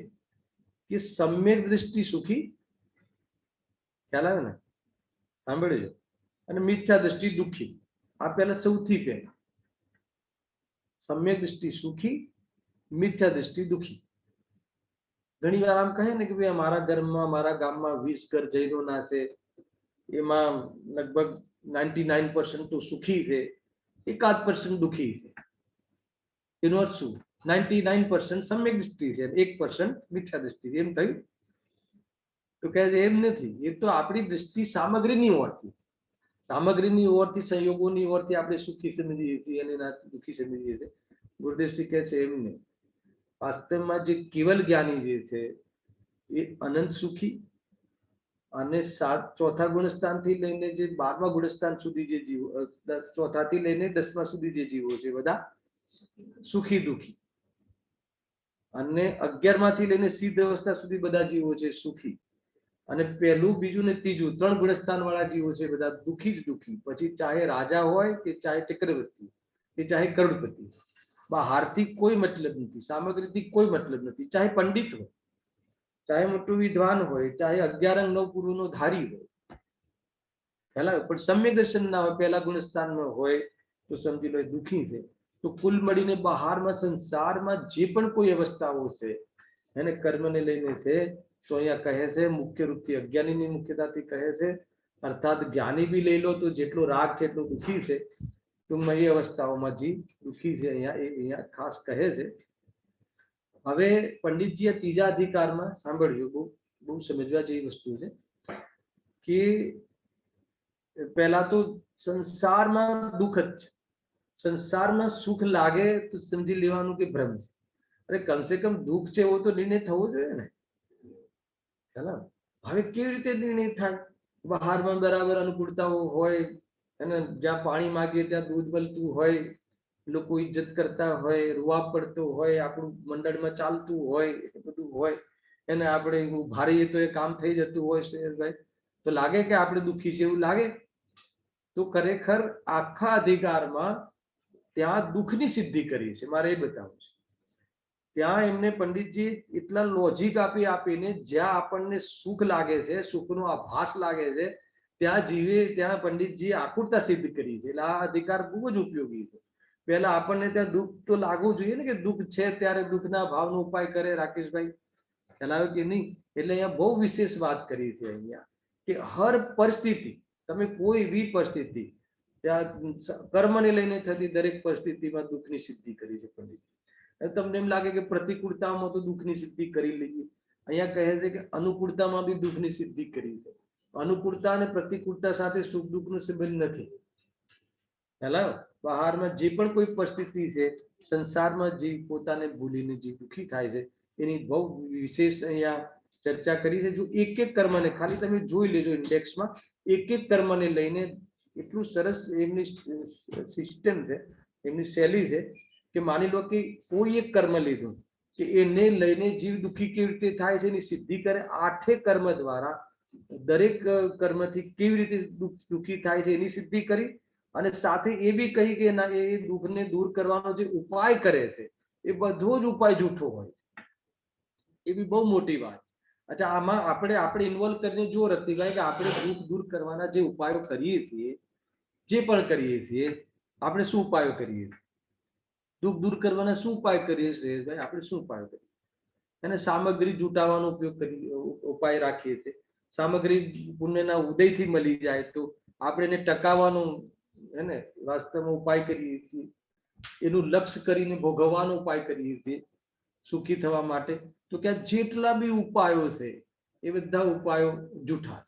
કે સમ્યક દ્રષ્ટિ સુખી, ખ્યાલ આવે ને? સાંભળજો. અને મિથ્યા દ્રષ્ટિ દુઃખી. આ પહેલા સૌથી પહેલા સમ્યક દ્રષ્ટિ સુખી, મિથ્યા દ્રષ્ટિ દુઃખી. ઘણી વાર આમ કહે ને કે ભાઈ મારા ઘરમાં, મારા ગામમાં 20 ઘર જૈનોના છે, એમાં લગભગ 99% તો સુખી છે, 1% દુઃખી છે. એનો અર્થ શું? 99% સમ્યક દ્રષ્ટિ છે, 1% મિથ્યા દ્રષ્ટિ છે. એમ થયું? તો કહે છે એમ નથી. એ તો આપણી દ્રષ્ટિ સામગ્રીની ઓરથી, સામગ્રીની ઓરથી, સંયોગોની ઓરથી આપણે સુખી સમજીએ છીએ અને દુઃખી સમજીએ છીએ. ગુરુદેવસિંહ કહે છે એમ નહીં. વાસ્તવમાં જે કેવલ જ્ઞાની જે છે એ અનંત સુખી, અને 4થા ગુણસ્થાનથી લઈને જે 12મા ગુણસ્થાન સુધી જે જીવો, 4થાથી લઈને 10મા સુધી જે જીવો છે બધા સુખી દુઃખી, અને 11માંથી લઈને સિદ્ધ અવસ્થા સુધી બધા જીવો છે સુખી, અને પહેલું, બીજું ને ત્રીજું 3 ગુણસ્થાન વાળા જીવો છે બધા દુઃખી જ દુઃખી. પછી ચાહે રાજા હોય કે ચાહે ચક્રવર્તી કે ચાહે કરોડપતિ, બહારથી કોઈ મતલબ નથી, સામગ્રીથી કોઈ મતલબ નથી. ચાહે પંડિત હોય, ચાહે મોટું વિદ્વાન હોય, ચાહે 11 અંગ 9 પુરુનો ધારી હોય, પહેલા પણ સમ્યક દર્શન ના હોય, પહેલા ગુણસ્થાનમાં હોય, તો સમજી લો દુઃખી છે. તો કુલ મળીને બહારમાં સંસારમાં જે પણ કોઈ અવસ્થાઓ છે એને કર્મને લઈને છે, તો અહીંયા કહે છે મુખ્ય રૂપથી અજ્ઞાનીની મુખ્યતાથી કહે છે. અર્થાત જ્ઞાની બી લઈ લો તો જેટલો રાગ છે એટલો દુઃખી છે. ટૂંકમાં એ અવસ્થાઓમાં જીવ દુઃખી છે. અહીંયા ખાસ કહે છે. હવે પંડિતજી આ ત્રીજા અધિકારમાં સાંભળજો, બહુ બહુ સમજવા જેવી વસ્તુ છે. કે પહેલા તો સંસારમાં દુઃખ જ છે. સંસારમાં સુખ લાગે તો સમજી લેવાનું કે ભ્રમ છે. અરે કમસે કમ દુઃખ છે એવો તો નિર્ણય થવો જોઈએ ને. ચાલો, હવે કેવી રીતે નિર્ણય થાય? બહારમાં બરાબર અનુકૂળતાઓ હોય, અને જ્યાં પાણી માંગીએ ત્યાં દૂધ મળતું હોય, લોકો ઇજ્જત કરતા હોય, રૂવા પડતો હોય, આપણું મંડળમાં ચાલતું હોય, બધું હોય, એને આપણે ભારીએ તો એ કામ થઈ જતું હોય શેરભાઈ, તો લાગે કે આપણે દુઃખી છે એવું લાગે? તો ખરેખર આખા અધિકારમાં ત્યાં દુઃખની સિદ્ધિ કરી છે. મારે એ બતાવવું છે. ત્યાં એમને પંડિતજી એટલા લોજિક આપીને જ્યાં આપણને સુખ લાગે છે, સુખનો આભાસ લાગે છે, ત્યાં જીવે, ત્યાં પંડિતજી આકુરતા સિદ્ધ કરી છે. એટલે આ અધિકાર ખૂબ જ ઉપયોગી છે. પહેલા આપણને ત્યાં દુઃખ તો લાગવું જોઈએ ને, કે દુઃખ છે ત્યારે દુઃખના ભાવનો ઉપાય કરે. રાકેશભાઈ ખ્યાલ આવ્યો કે નહીં? એટલે અહીંયા બહુ વિશેષ વાત કરી છે અહીંયા, કે હર પરિસ્થિતિ, તમે કોઈ બી પરિસ્થિતિ, ત્યાં કર્મને લઈને થતી દરેક પરિસ્થિતિમાં દુઃખની સિદ્ધિ કરી છે પંડિત. તમને એમ લાગે કે પ્રતિકૂળતામાં તો દુઃખની સિદ્ધિ કરી લઈએ. અહીંયા કહે છે કે અનુકૂળતામાં બી દુઃખની સિદ્ધિ કરી છે. અનુકૂળતા અને પ્રતિકૂળતા સાથે સુખ દુઃખનો સંબંધ નથી. હેલો, બહારમાં જે પણ કોઈ પરિસ્થિતિ છે, સંસારમાં જે પોતાને ભૂલીને જે દુઃખી થાય છે, એની બહુ વિશેષ અહીંયા ચર્ચા કરી છે. જો એક એક કર્મને ખાલી તમે જોઈ લેજો ઇન્ડેક્સમાં, એક એક કર્મને લઈને એટલું સરસ એમની સિસ્ટમ છે, એમની શૈલી છે, કે માની લો કે કોઈ એક કર્મ લીધું કે એને લઈને જીવ દુઃખી કેવી રીતે થાય છે એની સિદ્ધિ કરે. 8 કર્મ દ્વારા દરેક કર્મથી કેવી રીતે દુઃખી થાય છે એની સિદ્ધિ કરી, અને સાથે એ બી કહી કે ના, એ દુઃખને દૂર કરવાનો જે ઉપાય કરે છે એ બધો જ ઉપાય જૂઠો હોય છે. એ બી બહુ મોટી વાત. અચ્છા, આમાં આપણે ઇન્વોલ્વ કરીને જો રતિભાઈ, કે આપણે દુઃખ દૂર કરવાના જે ઉપાયો કરીએ છીએ જે પણ કરીએ છીએ આપણે શું ઉપાયો કરીએ છીએ, દુઃખ દૂર કરવાના શું ઉપાય કરીએ શ્રેયસભાઈ, આપણે શું ઉપાય કરીએ? અને સામગ્રી જૂટાવાનો ઉપયોગ કરી ઉપાય રાખીએ છીએ. સામગ્રી પુણ્યના ઉદયથી મળી જાય તો આપણે એને ટકાવવાનો એને વાસ્તવમાં ઉપાય કરીએ છીએ. એનું લક્ષ્ય કરીને ભોગવવાનો ઉપાય કરીએ છીએ સુખી થવા માટે. તો કે જેટલા બી ઉપાયો છે એ બધા ઉપાયો જૂઠા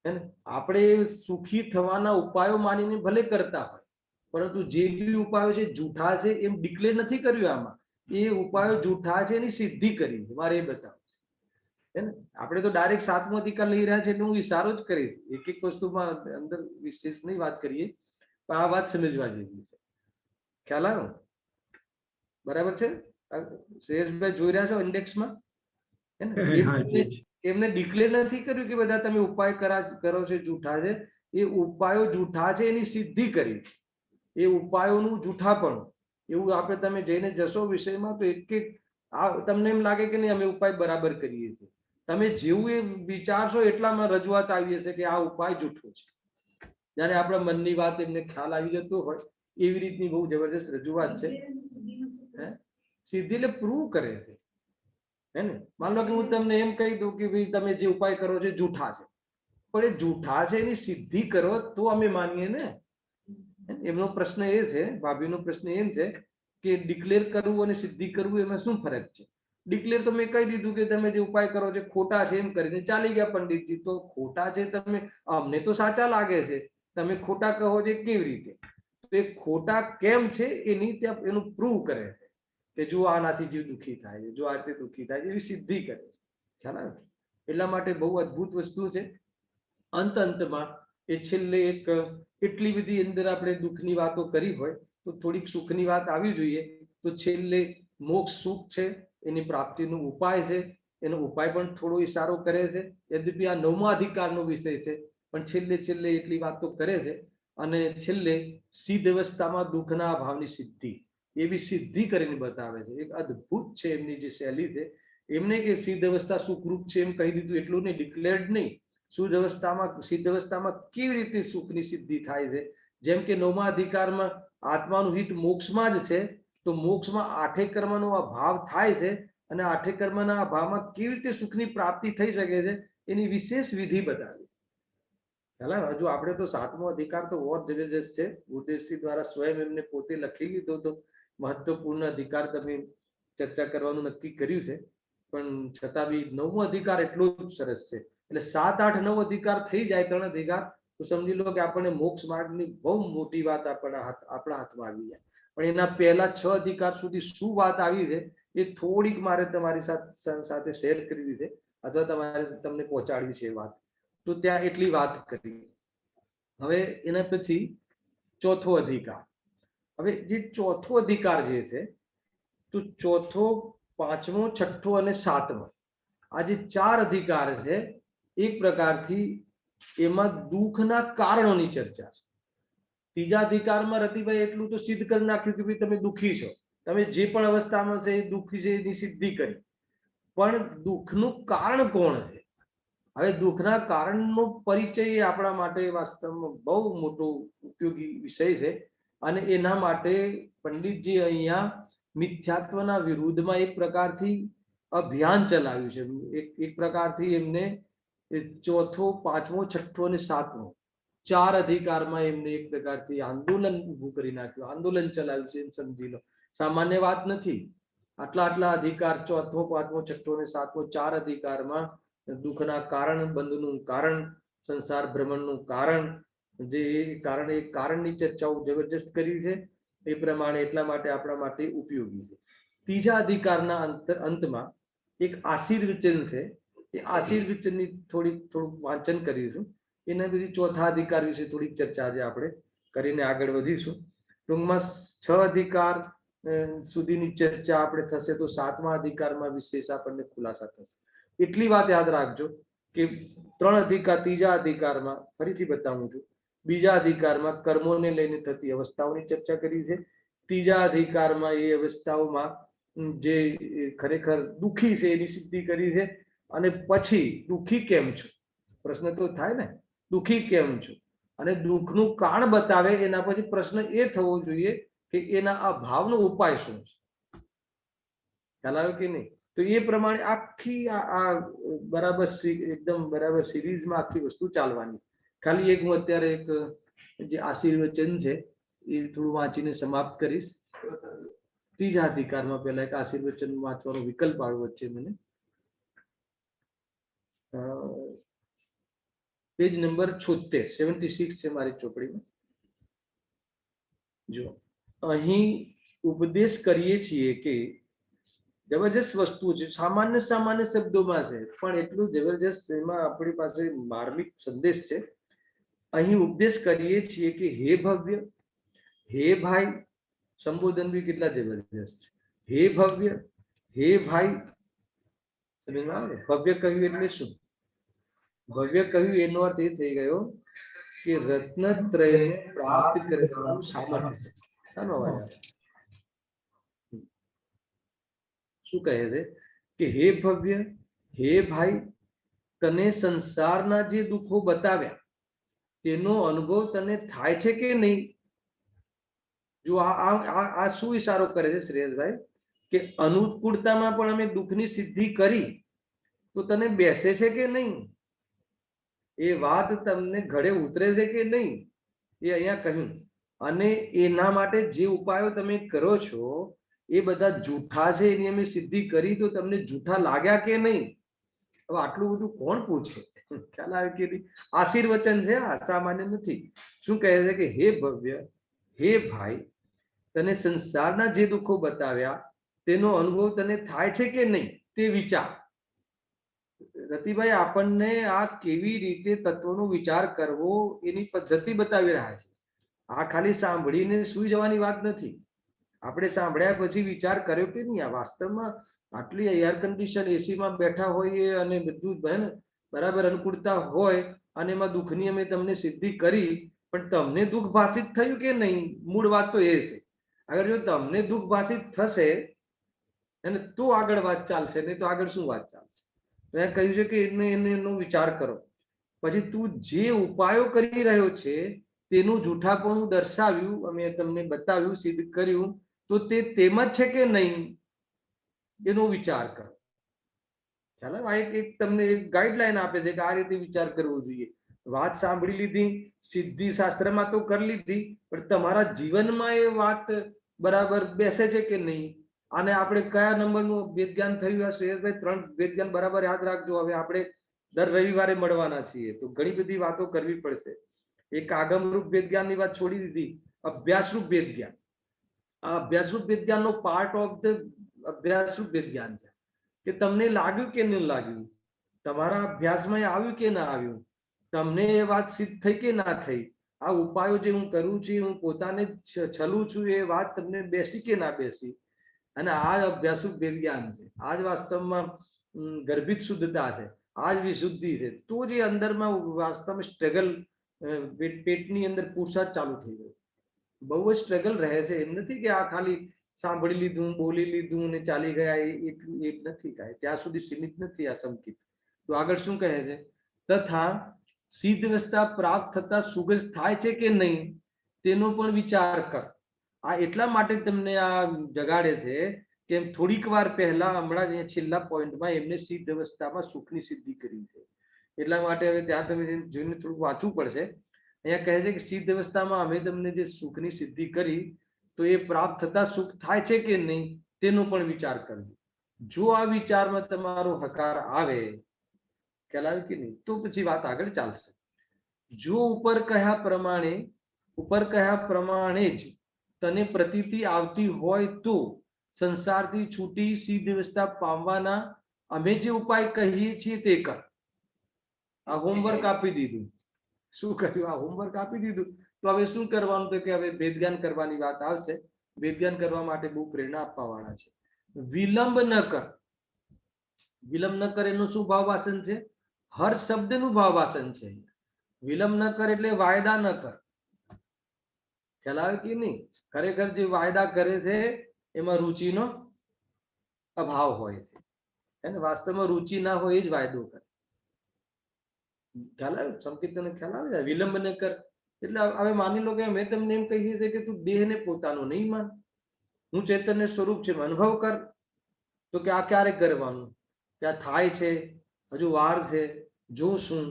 છે. આપણે સુખી થવાના ઉપાયો માનીને ભલે કરતા હોય, પરંતુ જે બી ઉપાયો છે જૂઠા છે એમ ડિક્લેર નથી કર્યું આમાં. એ ઉપાયો જૂઠા છે એની સિદ્ધિ કરી છે, મારે એ બતાવું છે. આપણે તો ડાયરેક્ટ સાતમો અધિકાર લઈ રહ્યા છે એટલે હું ઇશારો જ કરીશ, એક એક વસ્તુમાં અંદર વિશેષ નહીં વાત કરીએ, પણ આ વાત સમજવા જેવી છે. ખ્યાલ આવ્યો? બરાબર છે? શ્રેયસભાઈ જોઈ રહ્યા છો ઇન્ડેક્સમાં? એમને ડિક્લેર નથી કર્યું કે બધા તમે ઉપાય કરો છો જૂઠા છે. એ ઉપાયો જૂઠા છે એની સિદ્ધિ કરી, એ ઉપાયોનું જૂઠાપણું. એવું આપણે તમે જઈને જશો વિષયમાં તો એક એક તમને એમ લાગે કે નહીં અમે ઉપાય બરાબર કરીએ છીએ. તમે જેવું એ વિચારશો એટલામાં રજૂઆત આવી હશે કે આ ઉપાય જૂઠો છે. જ્યારે આપણા મનની વાત એમને ખ્યાલ આવી જતો હોય એવી રીતની બહુ જબરજસ્ત રજૂઆત છે. સિદ્ધિ એટલે પ્રૂવ કરે છે. હે ને? માન લો કે હું તમને એમ કહી દઉં કે ભાઈ તમે જે ઉપાય કરો છો જૂઠા છે, પણ એ જૂઠા છે એની સિદ્ધિ કરો તો અમે માનીએ ને. એમનો પ્રશ્ન એ છે, ભાભીનો પ્રશ્ન એમ છે કે ડિક્લેર કરવું અને સિદ્ધિ કરવું એમાં શું ફરક છે? ડિક્લેર તો મેં કહી દીધું કે તમે જે ઉપાય કરો છો ખોટા છે એમ કરીને ચાલી ગયા પંડિતજી. તો ખોટા છે તમે, અમને તો સાચા લાગે છે, તમે ખોટા કહો છો કેવી રીતે? તો એ ખોટા કેમ છે એની ત્યાં એનું પ્રૂવ કરે છે કે જો આનાથી જીવ દુઃખી થાય છે, જો આ રીતે દુઃખી થાય છે, એવી સિદ્ધિ કરે છે. ખ્યાલ આવે? એટલા માટે બહુ અદ્ભુત વસ્તુ છે. અંતમાં એ છેલ્લે એક એટલી બધી અંદર આપણે દુઃખની વાતો કરી હોય તો થોડીક સુખની વાત આવી જોઈએ. તો છેલ્લે મોક્ષ સુખ છે એની પ્રાપ્તિનો ઉપાય છે, એનો ઉપાય પણ થોડો ઇશારો કરે છે. યદ્યપિ આ 9મા અધિકારનો વિષય છે, પણ છેલ્લે એટલી વાતો કરે છે. અને છેલ્લે સિદ્ધ અવસ્થામાં દુઃખના અભાવની સિદ્ધિ, એવી સિદ્ધિ કરીને બતાવે છે. એક અદ્ભુત છે એમની જે શૈલી છે. એમને કે સિદ્ધ અવસ્થા સુખરૂપ છે એમ કહી દીધું એટલું નહીં, ડિક્લેર્ડ નહીં. સિદ્ધ અવસ્થામાં કેવી રીતે સુખની સિદ્ધિ થાય છે? જેમ કે 9મા અધિકારમાં આત્માનું હિત મોક્ષમાં જ છે, તો મોક્ષમાં 8 કર્મનો અભાવ થાય છે, અને 8 કર્મના અભાવમાં કેવી રીતે સુખની પ્રાપ્તિ થઈ શકે છે એની વિશેષ વિધિ બતાવી. હજુ આપણે તો 7મો અધિકાર તો ઓર જબરજસ્ત છે. ગુરુદેવસિંહ દ્વારા સ્વયં એમને પોતે લખી લીધો તો મહત્વપૂર્ણ અધિકાર તમે ચર્ચા કરવાનું નક્કી કર્યું છે. પણ છતાં બી 9મો અધિકાર એટલો જ સરસ છે. એટલે 7, 8, 9 અધિકાર થઈ જાય, 3 અધિકાર, તો સમજી લો કે આપણને મોક્ષ માર્ગની બહુ મોટી વાત આપણા હાથમાં આવી જાય. પણ એના પહેલા 6 અધિકાર સુધી શું વાત આવી છે એ થોડીક મારે તમારી સાથે શેર કરવી છે, અથવા તમને પહોંચાડવી છે વાત. તો ત્યાં એટલી વાત કરી. હવે એના પછી 4થો અધિકાર. હવે જે 4થો અધિકાર જે છે, તો 4થો, 5મો, 6થો અને 7મો આ જે 4 અધિકાર છે, એક પ્રકારથી એમાં દુઃખના કારણોની ચર્ચા છે. 3જા અધિકારમાં રતિભાઈ એટલું તો સિદ્ધ કરી નાખ્યું કે ભાઈ તમે દુઃખી છો, તમે જે પણ અવસ્થામાં છે એ દુઃખી છે એની સિદ્ધિ કરી. પણ દુઃખનું કારણ કોણ છે? હવે દુઃખના કારણનો પરિચય આપણા માટે વાસ્તવમાં બહુ મોટો ઉપયોગી વિષય છે. અને એના માટે પંડિતજી અહીંયા મિથ્યાત્વના વિરુદ્ધમાં એક પ્રકારથી અભિયાન ચલાવ્યું છે. એક પ્રકારથી એમને 4થો, 5મો, 6થો અને 7મો 4 અધિકારમાં એમને એક પ્રકારથી આંદોલન ઊભું કરી નાખ્યું, આંદોલન ચલાવ્યું છે એમ સમજી લો. સામાન્ય વાત નથી. આટલા અધિકાર 4થો, 5મો, 6થો અને 7મો 4 અધિકારમાં દુઃખના કારણ, બંધનું કારણ, સંસાર ભ્રમણનું કારણ, જે કારણની ચર્ચાઓ જબરજસ્ત કરી છે. એ પ્રમાણે એટલા માટે આપણા માટે ઉપયોગી છે. 3જા અધિકારના અંતમાં એક આશીર્વચન છે. એ આશીર્વચનની થોડુંક વાંચન કરીશું. એના પછી 4થા અધિકાર વિશે થોડીક ચર્ચા આજે આપણે કરીને આગળ વધીશું. ટૂંકમાં 6 અધિકાર સુધીની ચર્ચા આપણે થશે તો 7મા અધિકારમાં વિશેષ આપણને ખુલાસા થશે. એટલી વાત યાદ રાખજો કે 3 અધિકાર, 3જા અધિકારમાં ફરીથી બતાવું છું, 2જા અધિકારમાં કર્મોને લઈને થતી અવસ્થાઓની ચર્ચા કરી છે. 3જા અધિકારમાં એ અવસ્થાઓમાં જે ખરેખર દુઃખી છે એની સિદ્ધિ કરી છે. અને પછી દુઃખી કેમ છું? પ્રશ્ન તો થાય ને, દુઃખી કેમ છું? અને દુઃખનું કારણ બતાવે એના પછી પ્રશ્ન એ થવો જોઈએ કે એના અભાવનો ઉપાય શું છે. ખ્યાલ આવ્યો કે નહીં? તો એ પ્રમાણે આખી આ બરાબર એકદમ બરાબર સિરીઝમાં આખી વસ્તુ ચાલવાની. ખાલી એક હું અત્યારે એક જે આશીર્વચન છે એ થોડું વાંચીને સમાપ્ત કરીશ. ત્રીજા અધિકારમાં પહેલા એક આશીર્વચન વાંચવાનો વિકલ્પ આવ્યો વચ્ચે મને. પેજ નંબર 76 છે મારી ચોપડીમાં. જો અહીં ઉપદેશ કરીએ છીએ કે જબરજસ્ત વસ્તુ છે, સામાન્ય શબ્દોમાં છે, પણ એટલું જબરજસ્ત એમાં આપણી પાસે માર્મિક સંદેશ છે. અહીં ઉપદેશ કરીએ છીએ કે હે ભવ્ય, હે ભાઈ, સંબોધન બી કેટલા જબરજસ્ત છે. હે ભવ્ય, હે ભાઈ, સમજમાં આવે? ભવ્ય કહ્યું એટલે શું? ભવ્ય કહ્યું એનો અર્થ એ થઈ ગયો કે રત્નત્રય પ્રાપ્ત કરવાનું સામર્થ્ય. શાનો અવાજ આવે? શું કહે છે કે હે ભવ્ય, હે ભાઈ, તને સંસારના જે દુઃખો બતાવ્યા તેનો અનુભવ તને થાય છે કે નહીં? જો આ શું ઈશારો કરે છે શ્રેયસભાઈ કે અનુકૂળતામાં પણ અમે દુઃખની સિદ્ધિ કરી તો તને બેસે છે કે નહીં? એ વાત તમને ઘડે ઉતરે છે કે નહીં? એ અહીંયા કહ્યું. અને એના માટે જે ઉપાયો તમે કરો છો એ બધા જૂઠા છે, એની અમે સિદ્ધિ કરી તો તમને જૂઠા લાગ્યા કે નહીં? હવે આટલું બધું કોણ પૂછે? ખ્યાલ આવે કે નહીં? આશીર્વચન છે, આ સામાન્ય નથી. શું કહે છે કે હે ભવ્ય, હે ભાઈ, તને સંસારના જે દુઃખો બતાવ્યા તેનો અનુભવ તને થાય છે કે નહીં તે વિચાર. રતિભાઈ આપણને આ કેવી રીતે તત્વનો વિચાર કરવો એની પદ્ધતિ બતાવી રહ્યા છે. આ ખાલી સાંભળીને સુઈ જવાની વાત નથી. આપણે સાંભળ્યા પછી વિચાર કર્યો કે નહીં? આ વાસ્તવમાં આટલી એર કન્ડિશન એસીમાં બેઠા હોઈએ અને બધું બરાબર અનુકૂળતા હોય અને એમાં દુઃખની અમે તમને સિદ્ધિ કરી, પણ તમને દુઃખ ભાષિત થયું કે નહીં? મૂળ વાત તો એ છે. અગર જો તમને દુઃખ ભાષિત થશે અને તો આગળ વાત ચાલશે, નહીં તો આગળ શું વાત ચાલશે? મેં કહ્યું છે કે એનો વિચાર કરો. પછી તું જે ઉપાયો કરી રહ્યો છે તેનું જૂઠાપણું દર્શાવ્યું, અમે તમને બતાવ્યું, સિદ્ધ કર્યું, તો તે તેમ જ છે કે નહીં એનો વિચાર કરો. ચાલો, આ એક તમને એક ગાઈડલાઈન આપે છે કે આ રીતે વિચાર કરવો જોઈએ. વાત સાંભળી લીધી, સિદ્ધિ શાસ્ત્રમાં તો કરી લીધી, પણ તમારા જીવનમાં એ વાત બરાબર બેસે છે કે નહીં? અને આપણે કયા નંબરનું વેદ જ્ઞાન થયું? આ શ્રેયસભાઈ 3 વેદ જ્ઞાન બરાબર યાદ રાખજો. હવે આપણે દર રવિવારે મળવાના છીએ તો ઘણી બધી વાતો કરવી પડશે. એક આગમરૂપ વેદ જ્ઞાનની વાત છોડી દીધી, અભ્યાસરૂપ વેદ જ્ઞાન. આ અભ્યાસરૂપ વેદ જ્ઞાનનો પાર્ટ ઓફ ધ અભ્યાસરૂપ વેદ જ્ઞાન છે કે તમને લાગ્યું કે નહીં લાગ્યું, તમારા અભ્યાસમાં આવ્યું કે ના આવ્યું, તમને એ વાત સિદ્ધ થઈ કે ના થઈ, આ ઉપાયો જે હું કરું છું, હું પોતાને છલું છું, એ વાત તમને બેસી કે ના બેસી. અને આ અભ્યાસરૂપ વેદ જ્ઞાન છે. આ જ વાસ્તવમાં ગર્ભિત શુદ્ધતા છે, આ જ વિશુદ્ધિ છે. તો જે અંદરમાં વાસ્તવમાં સ્ટ્રગલ, પેટની અંદર પુરુષાર્થ ચાલુ થઈ ગયો. બહુ જ સ્ટ્રગલ રહે છે. એમ નથી કે આ ખાલી સાંભળી લીધું, બોલી લીધું ને ચાલી ગયા, એટલું એક નથી. કાંઈ ત્યાં સુધી સીમિત નથી આ સંકિત. તો આગળ શું કહે છે? તથા સિદ્ધ અવસ્થા પ્રાપ્ત થતા સુગજ થાય છે કે નહીં તેનો પણ વિચાર કર. આ એટલા માટે તમને આ જગાડે છે કે થોડીક વાર પહેલા હમણાં જ છેલ્લા પોઈન્ટમાં એમને સિદ્ધ અવસ્થામાં સુખની સિદ્ધિ કરી છે. એટલા માટે હવે ત્યાં તમે જોઈને થોડું વાંચવું પડશે. અહીંયા કહે છે કે સિદ્ધ અવસ્થામાં અમે તમને જે સુખની સિદ્ધિ કરી તો એ પ્રાપ્ત થતા સુખ થાય છે કે નહીં તેનો પણ વિચાર કરજો. જો આ વિચારમાં તમારો હકાર આવે, ખ્યાલ આવે કે નહીં, તો પછી વાત આગળ ચાલશે. જો ઉપર કહ્યા પ્રમાણે જ તને પ્રતીતિ આવતી હોય તો સંસારથી છૂટી સિદ્ધ અવસ્થા પામવાના અમે જે ઉપાય કહીએ છીએ તે કર. આ હોમવર્ક આપી દીધું. શું કર્યું? આ હોમવર્ક આપી દીધું. તો હવે શું કરવાનું? તો કે હવે વેદ જ્ઞાન કરવાની વાત આવશે. વેદ જ્ઞાન કરવા માટે બહુ પ્રેરણા આપવા વાળા છે. વિલંબ ન કર. વિલંબ ન કર એનું શું ભાવવાસન છે? હર શબ્દનું ભાવવાસન છે. વિલંબ ન કર એટલે વાયદા ન કર. ખ્યાલ આવે કે નહીં? ખરેખર જે વાયદા કરે છે એમાં રુચિનો અભાવ હોય છે. એને વાસ્તવમાં રુચિ ના હોય એ જ વાયદો કરે. ખ્યાલ આવે? સંકેત તને ખ્યાલ આવે? વિલંબ ન કર એટલે હવે માની લો કે મેં તમને એમ કહીએ છે કે તું દેહને પોતાનો નહીં માન, હું ચૈતન્ય સ્વરૂપ છે અનુભવ કર. તો કે આ ક્યારે કરવાનું, ત્યાં થાય છે, હજુ વાર છે, જોશું.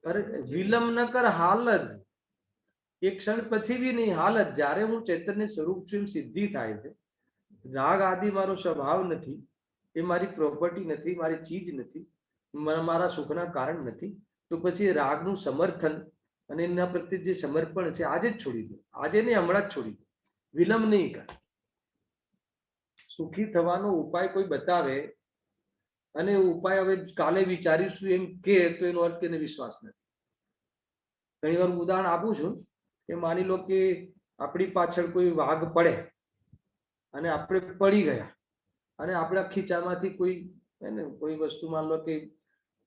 અરે વિલંબ ન કર, હાલ જ એક ક્ષણ પછી બી નહીં, હાલ જ. જ્યારે હું ચૈતન્ય સ્વરૂપ છું એમ સિદ્ધિ થાય છે. રાગ આદિ મારો સ્વભાવ નથી, એ મારી પ્રોપર્ટી નથી, મારી ચીજ નથી, મારા સુખના કારણ નથી. તો પછી રાગનું સમર્થન અને એના પ્રત્યે જે સમર્પણ છે આજે જ છોડી દો, આજે નહીં હમણાં જ છોડી દો, વિલંબ નહીં કર. સુખી થવાનો ઉપાય કોઈ બતાવે અને ઉપાય હવે કાલે વિચારીશું એમ કે તો એનો અર્થ એને વિશ્વાસ નથી. ઘણી વાર ઉદાહરણ આપું છું કે માની લો કે આપણી પાછળ કોઈ વાઘ પડે અને આપણે પડી ગયા અને આપણા ખીચામાંથી કોઈ વસ્તુ માન લો કે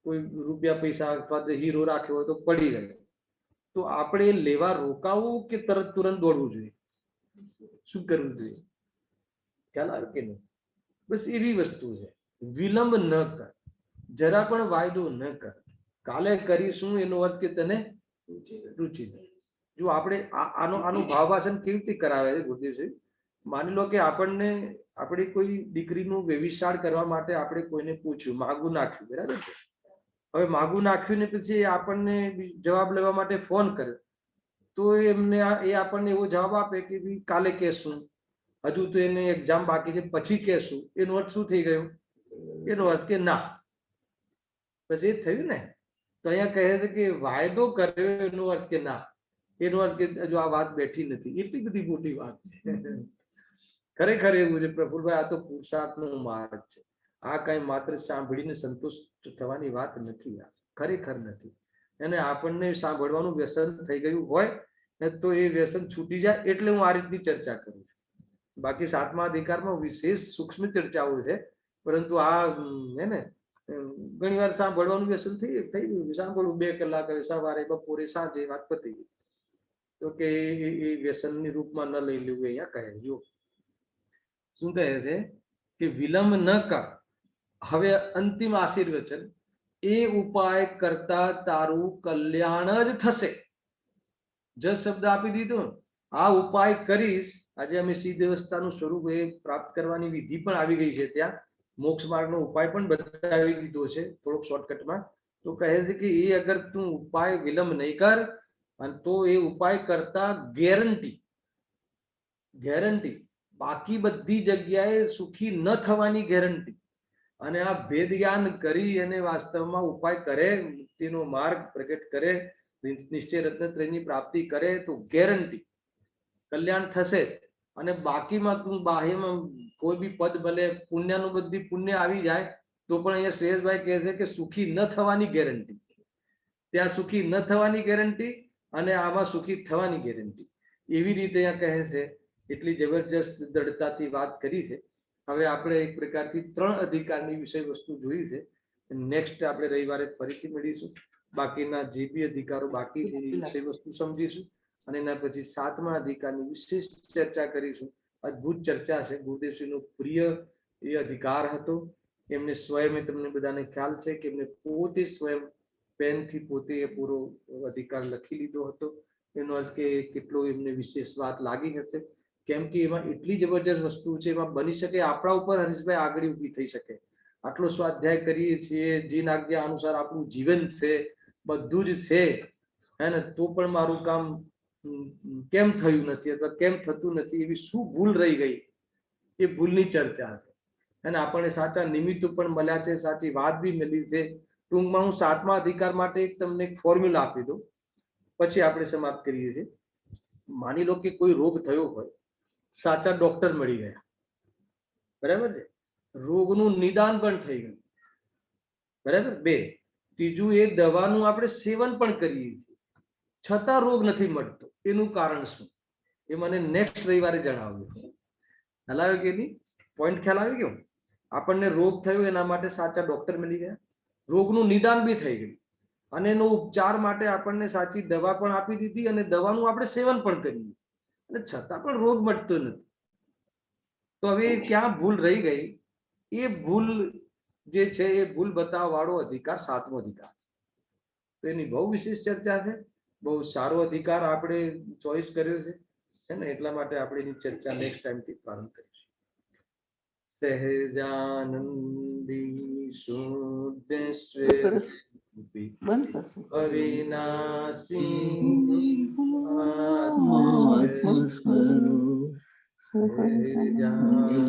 કોઈ રૂપિયા પૈસા અથવા હીરો રાખ્યો હોય તો પડી ગયો, તો આપણે લેવા રોકાવું કે તુરંત દોડવું જોઈએ? શું કરવું જોઈએ? ખ્યાલ આવે કે નહીં? બસ એવી વસ્તુ છે. વિલંબ ન કર, જરા પણ વાયદો ન કર. કાલે કરીશું એનો અર્થ કે તને રુચિ નહીં. જો આપણે આનું ભાવભાષણ કેવી રીતે કરાવે છે ગુરુદેવજી? માની લો કે આપણને આપણી કોઈ દીકરીનું વ્યભિચાર કરવા માટે આપણે કોઈને પૂછ્યું, માગું નાખ્યું, બરાબર છે? હવે માગું નાખ્યું ને પછી આપણને જવાબ લેવા માટે ફોન કર્યો, તો એ આપણને એવો જવાબ આપે કે ભાઈ કાલે કહેશું, હજુ તો એને એક્ઝામ બાકી છે, પછી કહેશું. એનો અર્થ શું થઈ ગયો? એનો અર્થ કે ના. પછી એ થયું ને. તો અહીંયા કહે છે કે વાયદો કર્યો એનો અર્થ કે ના, એનો અર્થ કે હજુ આ વાત બેઠી નથી. એટલી બધી મોટી વાત છે. ખરેખર એવું છે પ્રફુલભાઈ, આ તો પુરુષાર્થનો માર્ગ છે. આ કઈ માત્ર સાંભળીને સંતોષ થવાની વાત નથી, આ ખરેખર નથી. અને આપણને સાંભળવાનું વ્યસન થઈ ગયું હોય તો એ વ્યસન છૂટી જાય એટલે હું આ રીતની ચર્ચા કરું છું. બાકી સાતમા અધિકારમાં વિશેષ સૂક્ષ્મ ચર્ચાઓ છે, પરંતુ આ હે ને ઘણી વાર સાંભળવાનું વ્યસન થઈ ગયું, સાંભળવું 2 કલાક, સવારે, બપોરે, સાંજે, વાત પતી ગઈ. તો કે એ વ્યસનની રૂપમાં ન લઈ લેવું. અહીંયા કહે જો શું કહે છે કે વિલંબ ન કર. હવે અંતિમ આશીર્વચન, એ ઉપાય કરતા તારું કલ્યાણ જ થશે. જ શબ્દ આપી દીધો. આ ઉપાય કરીશ. આજે અમે સિદ્ધ અવસ્થાનું સ્વરૂપ એ પ્રાપ્ત કરવાની વિધિ પણ આવી ગઈ છે, ત્યાં મોક્ષ માર્ગનો ઉપાય પણ બતાવી દીધો છે થોડોક શોર્ટકટમાં. તો કહે છે કે એ અગર તું ઉપાય વિલંબ નહીં કર, અને તો એ ઉપાય કરતા ગેરંટી બાકી બધી જગ્યાએ સુખી ન થવાની ગેરંટી. અને આ ભેદ જ્ઞાન કરી અને વાસ્તવમાં ઉપાય કરે, મુક્તિનો માર્ગ પ્રગટ કરે, નિશ્ચય રત્નત્રયની પ્રાપ્તિ કરે તો ગેરંટી કલ્યાણ થશે. અને બાકીમાં તું બાહ્યમાં કોઈ બી પદ ભલે પુણ્યનું બધી પુણ્ય આવી જાય તો પણ અહીંયા શ્રેયસભાઈ કહે છે કે સુખી ન થવાની ગેરંટી. ત્યાં સુખી ન થવાની ગેરંટી અને આમાં સુખી થવાની ગેરંટી. એવી રીતે અહીંયા કહે છે. એટલી જબરજસ્ત દ્રઢતાથી વાત કરી છે. હવે આપણે એક પ્રકારથી 3 અધિકારની વિષય વસ્તુ જોઈ છે. નેક્સ્ટ આપણે રવિવારે ફરીથી મળીશું. બાકીના જે બી અધિકારો બાકી છે એ વિષય વસ્તુ સમજીશું અને એના પછી 7મા અધિકારની વિશેષ ચર્ચા કરીશું. અદ્ભુત ચર્ચા છે. ગુરુદેવશ્રીનો પ્રિય એ અધિકાર હતો. એમને સ્વયં, તમને બધાને ખ્યાલ છે કે એમને પોતે સ્વયં પેનથી પોતે એ પૂરો અધિકાર લખી લીધો હતો. એનો અર્થ કે કેટલો એમને વિશેષ વાત લાગી હશે, કેમ કે એમાં એટલી જબરજસ્ત વસ્તુ છે. એમાં બની શકે આપણા ઉપર હરીશભાઈ આગળ ઊભી થઈ શકે. આટલો સ્વાધ્યાય કરીએ છીએ, જીન આજ્ઞા અનુસાર આપણું જીવન છે, બધું જ છે, હે ને, તો પણ મારું કામ કેમ થયું નથી અથવા કેમ થતું નથી, એવી શું ભૂલ રહી ગઈ, એ ભૂલની ચર્ચા છે. અને આપણને સાચા નિમિત્તો પણ મળ્યા છે, સાચી વાત બી મળી છે. ટૂંકમાં હું 7મા અધિકાર માટે તમને એક ફોર્મ્યુલા આપી દઉં, પછી આપણે સમાપ્ત કરીએ છીએ. માની લો કે કોઈ રોગ થયો હોય, સાચા ડોક્ટર મળી ગયા, બરાબર છે, રોગનું નિદાન પણ થઈ ગયું, બરાબર. 2, ત્રીજું એ દવાનું આપણે સેવન પણ કરીએ છીએ, છતાં રોગ નથી મળતો. એનું કારણ શું? એ મને નેક્સ્ટ રવિવારે જણાવજો. ખ્યાલ આવ્યો કે નહીં? પોઈન્ટ ખ્યાલ આવી ગયો? આપણને રોગ થયો એના માટે સાચા ડોક્ટર મળી ગયા, રોગનું નિદાન બી થઈ ગયું, અને એનો ઉપચાર માટે આપણને સાચી દવા પણ આપી દીધી અને દવાનું આપણે સેવન પણ કરીએ, અને છતાં પણ રોગ મટતો નથી. તો હવે ક્યાં ભૂલ રહી ગઈ? એ ભૂલ જે છે એ ભૂલ બતાવવા વાળો અધિકાર 7મો અધિકાર. તો એની બહુ વિશેષ ચર્ચા છે. બહુ સારો અધિકાર આપણે ચોઈસ કર્યો છે ને એટલા માટે આપણે એની ચર્ચા નેક્સ્ટ ટાઈમ થી પ્રારંભ કરીશું. સહેજાનંદી શુદ્ધ શ્રી અવિનાશી સહેજાનંદી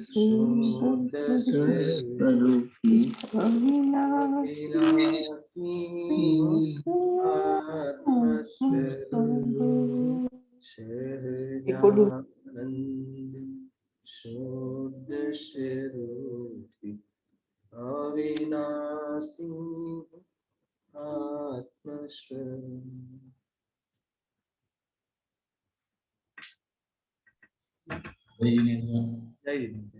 શુદ્ધ સ્વરૂપી અવિનાશી સહેજાનંદી શુદ્ધ સ્વરૂપી અવિનાશી આત્મ સ્વરૂપ. જય જીનેન્દ્ર. જય હિન્દ.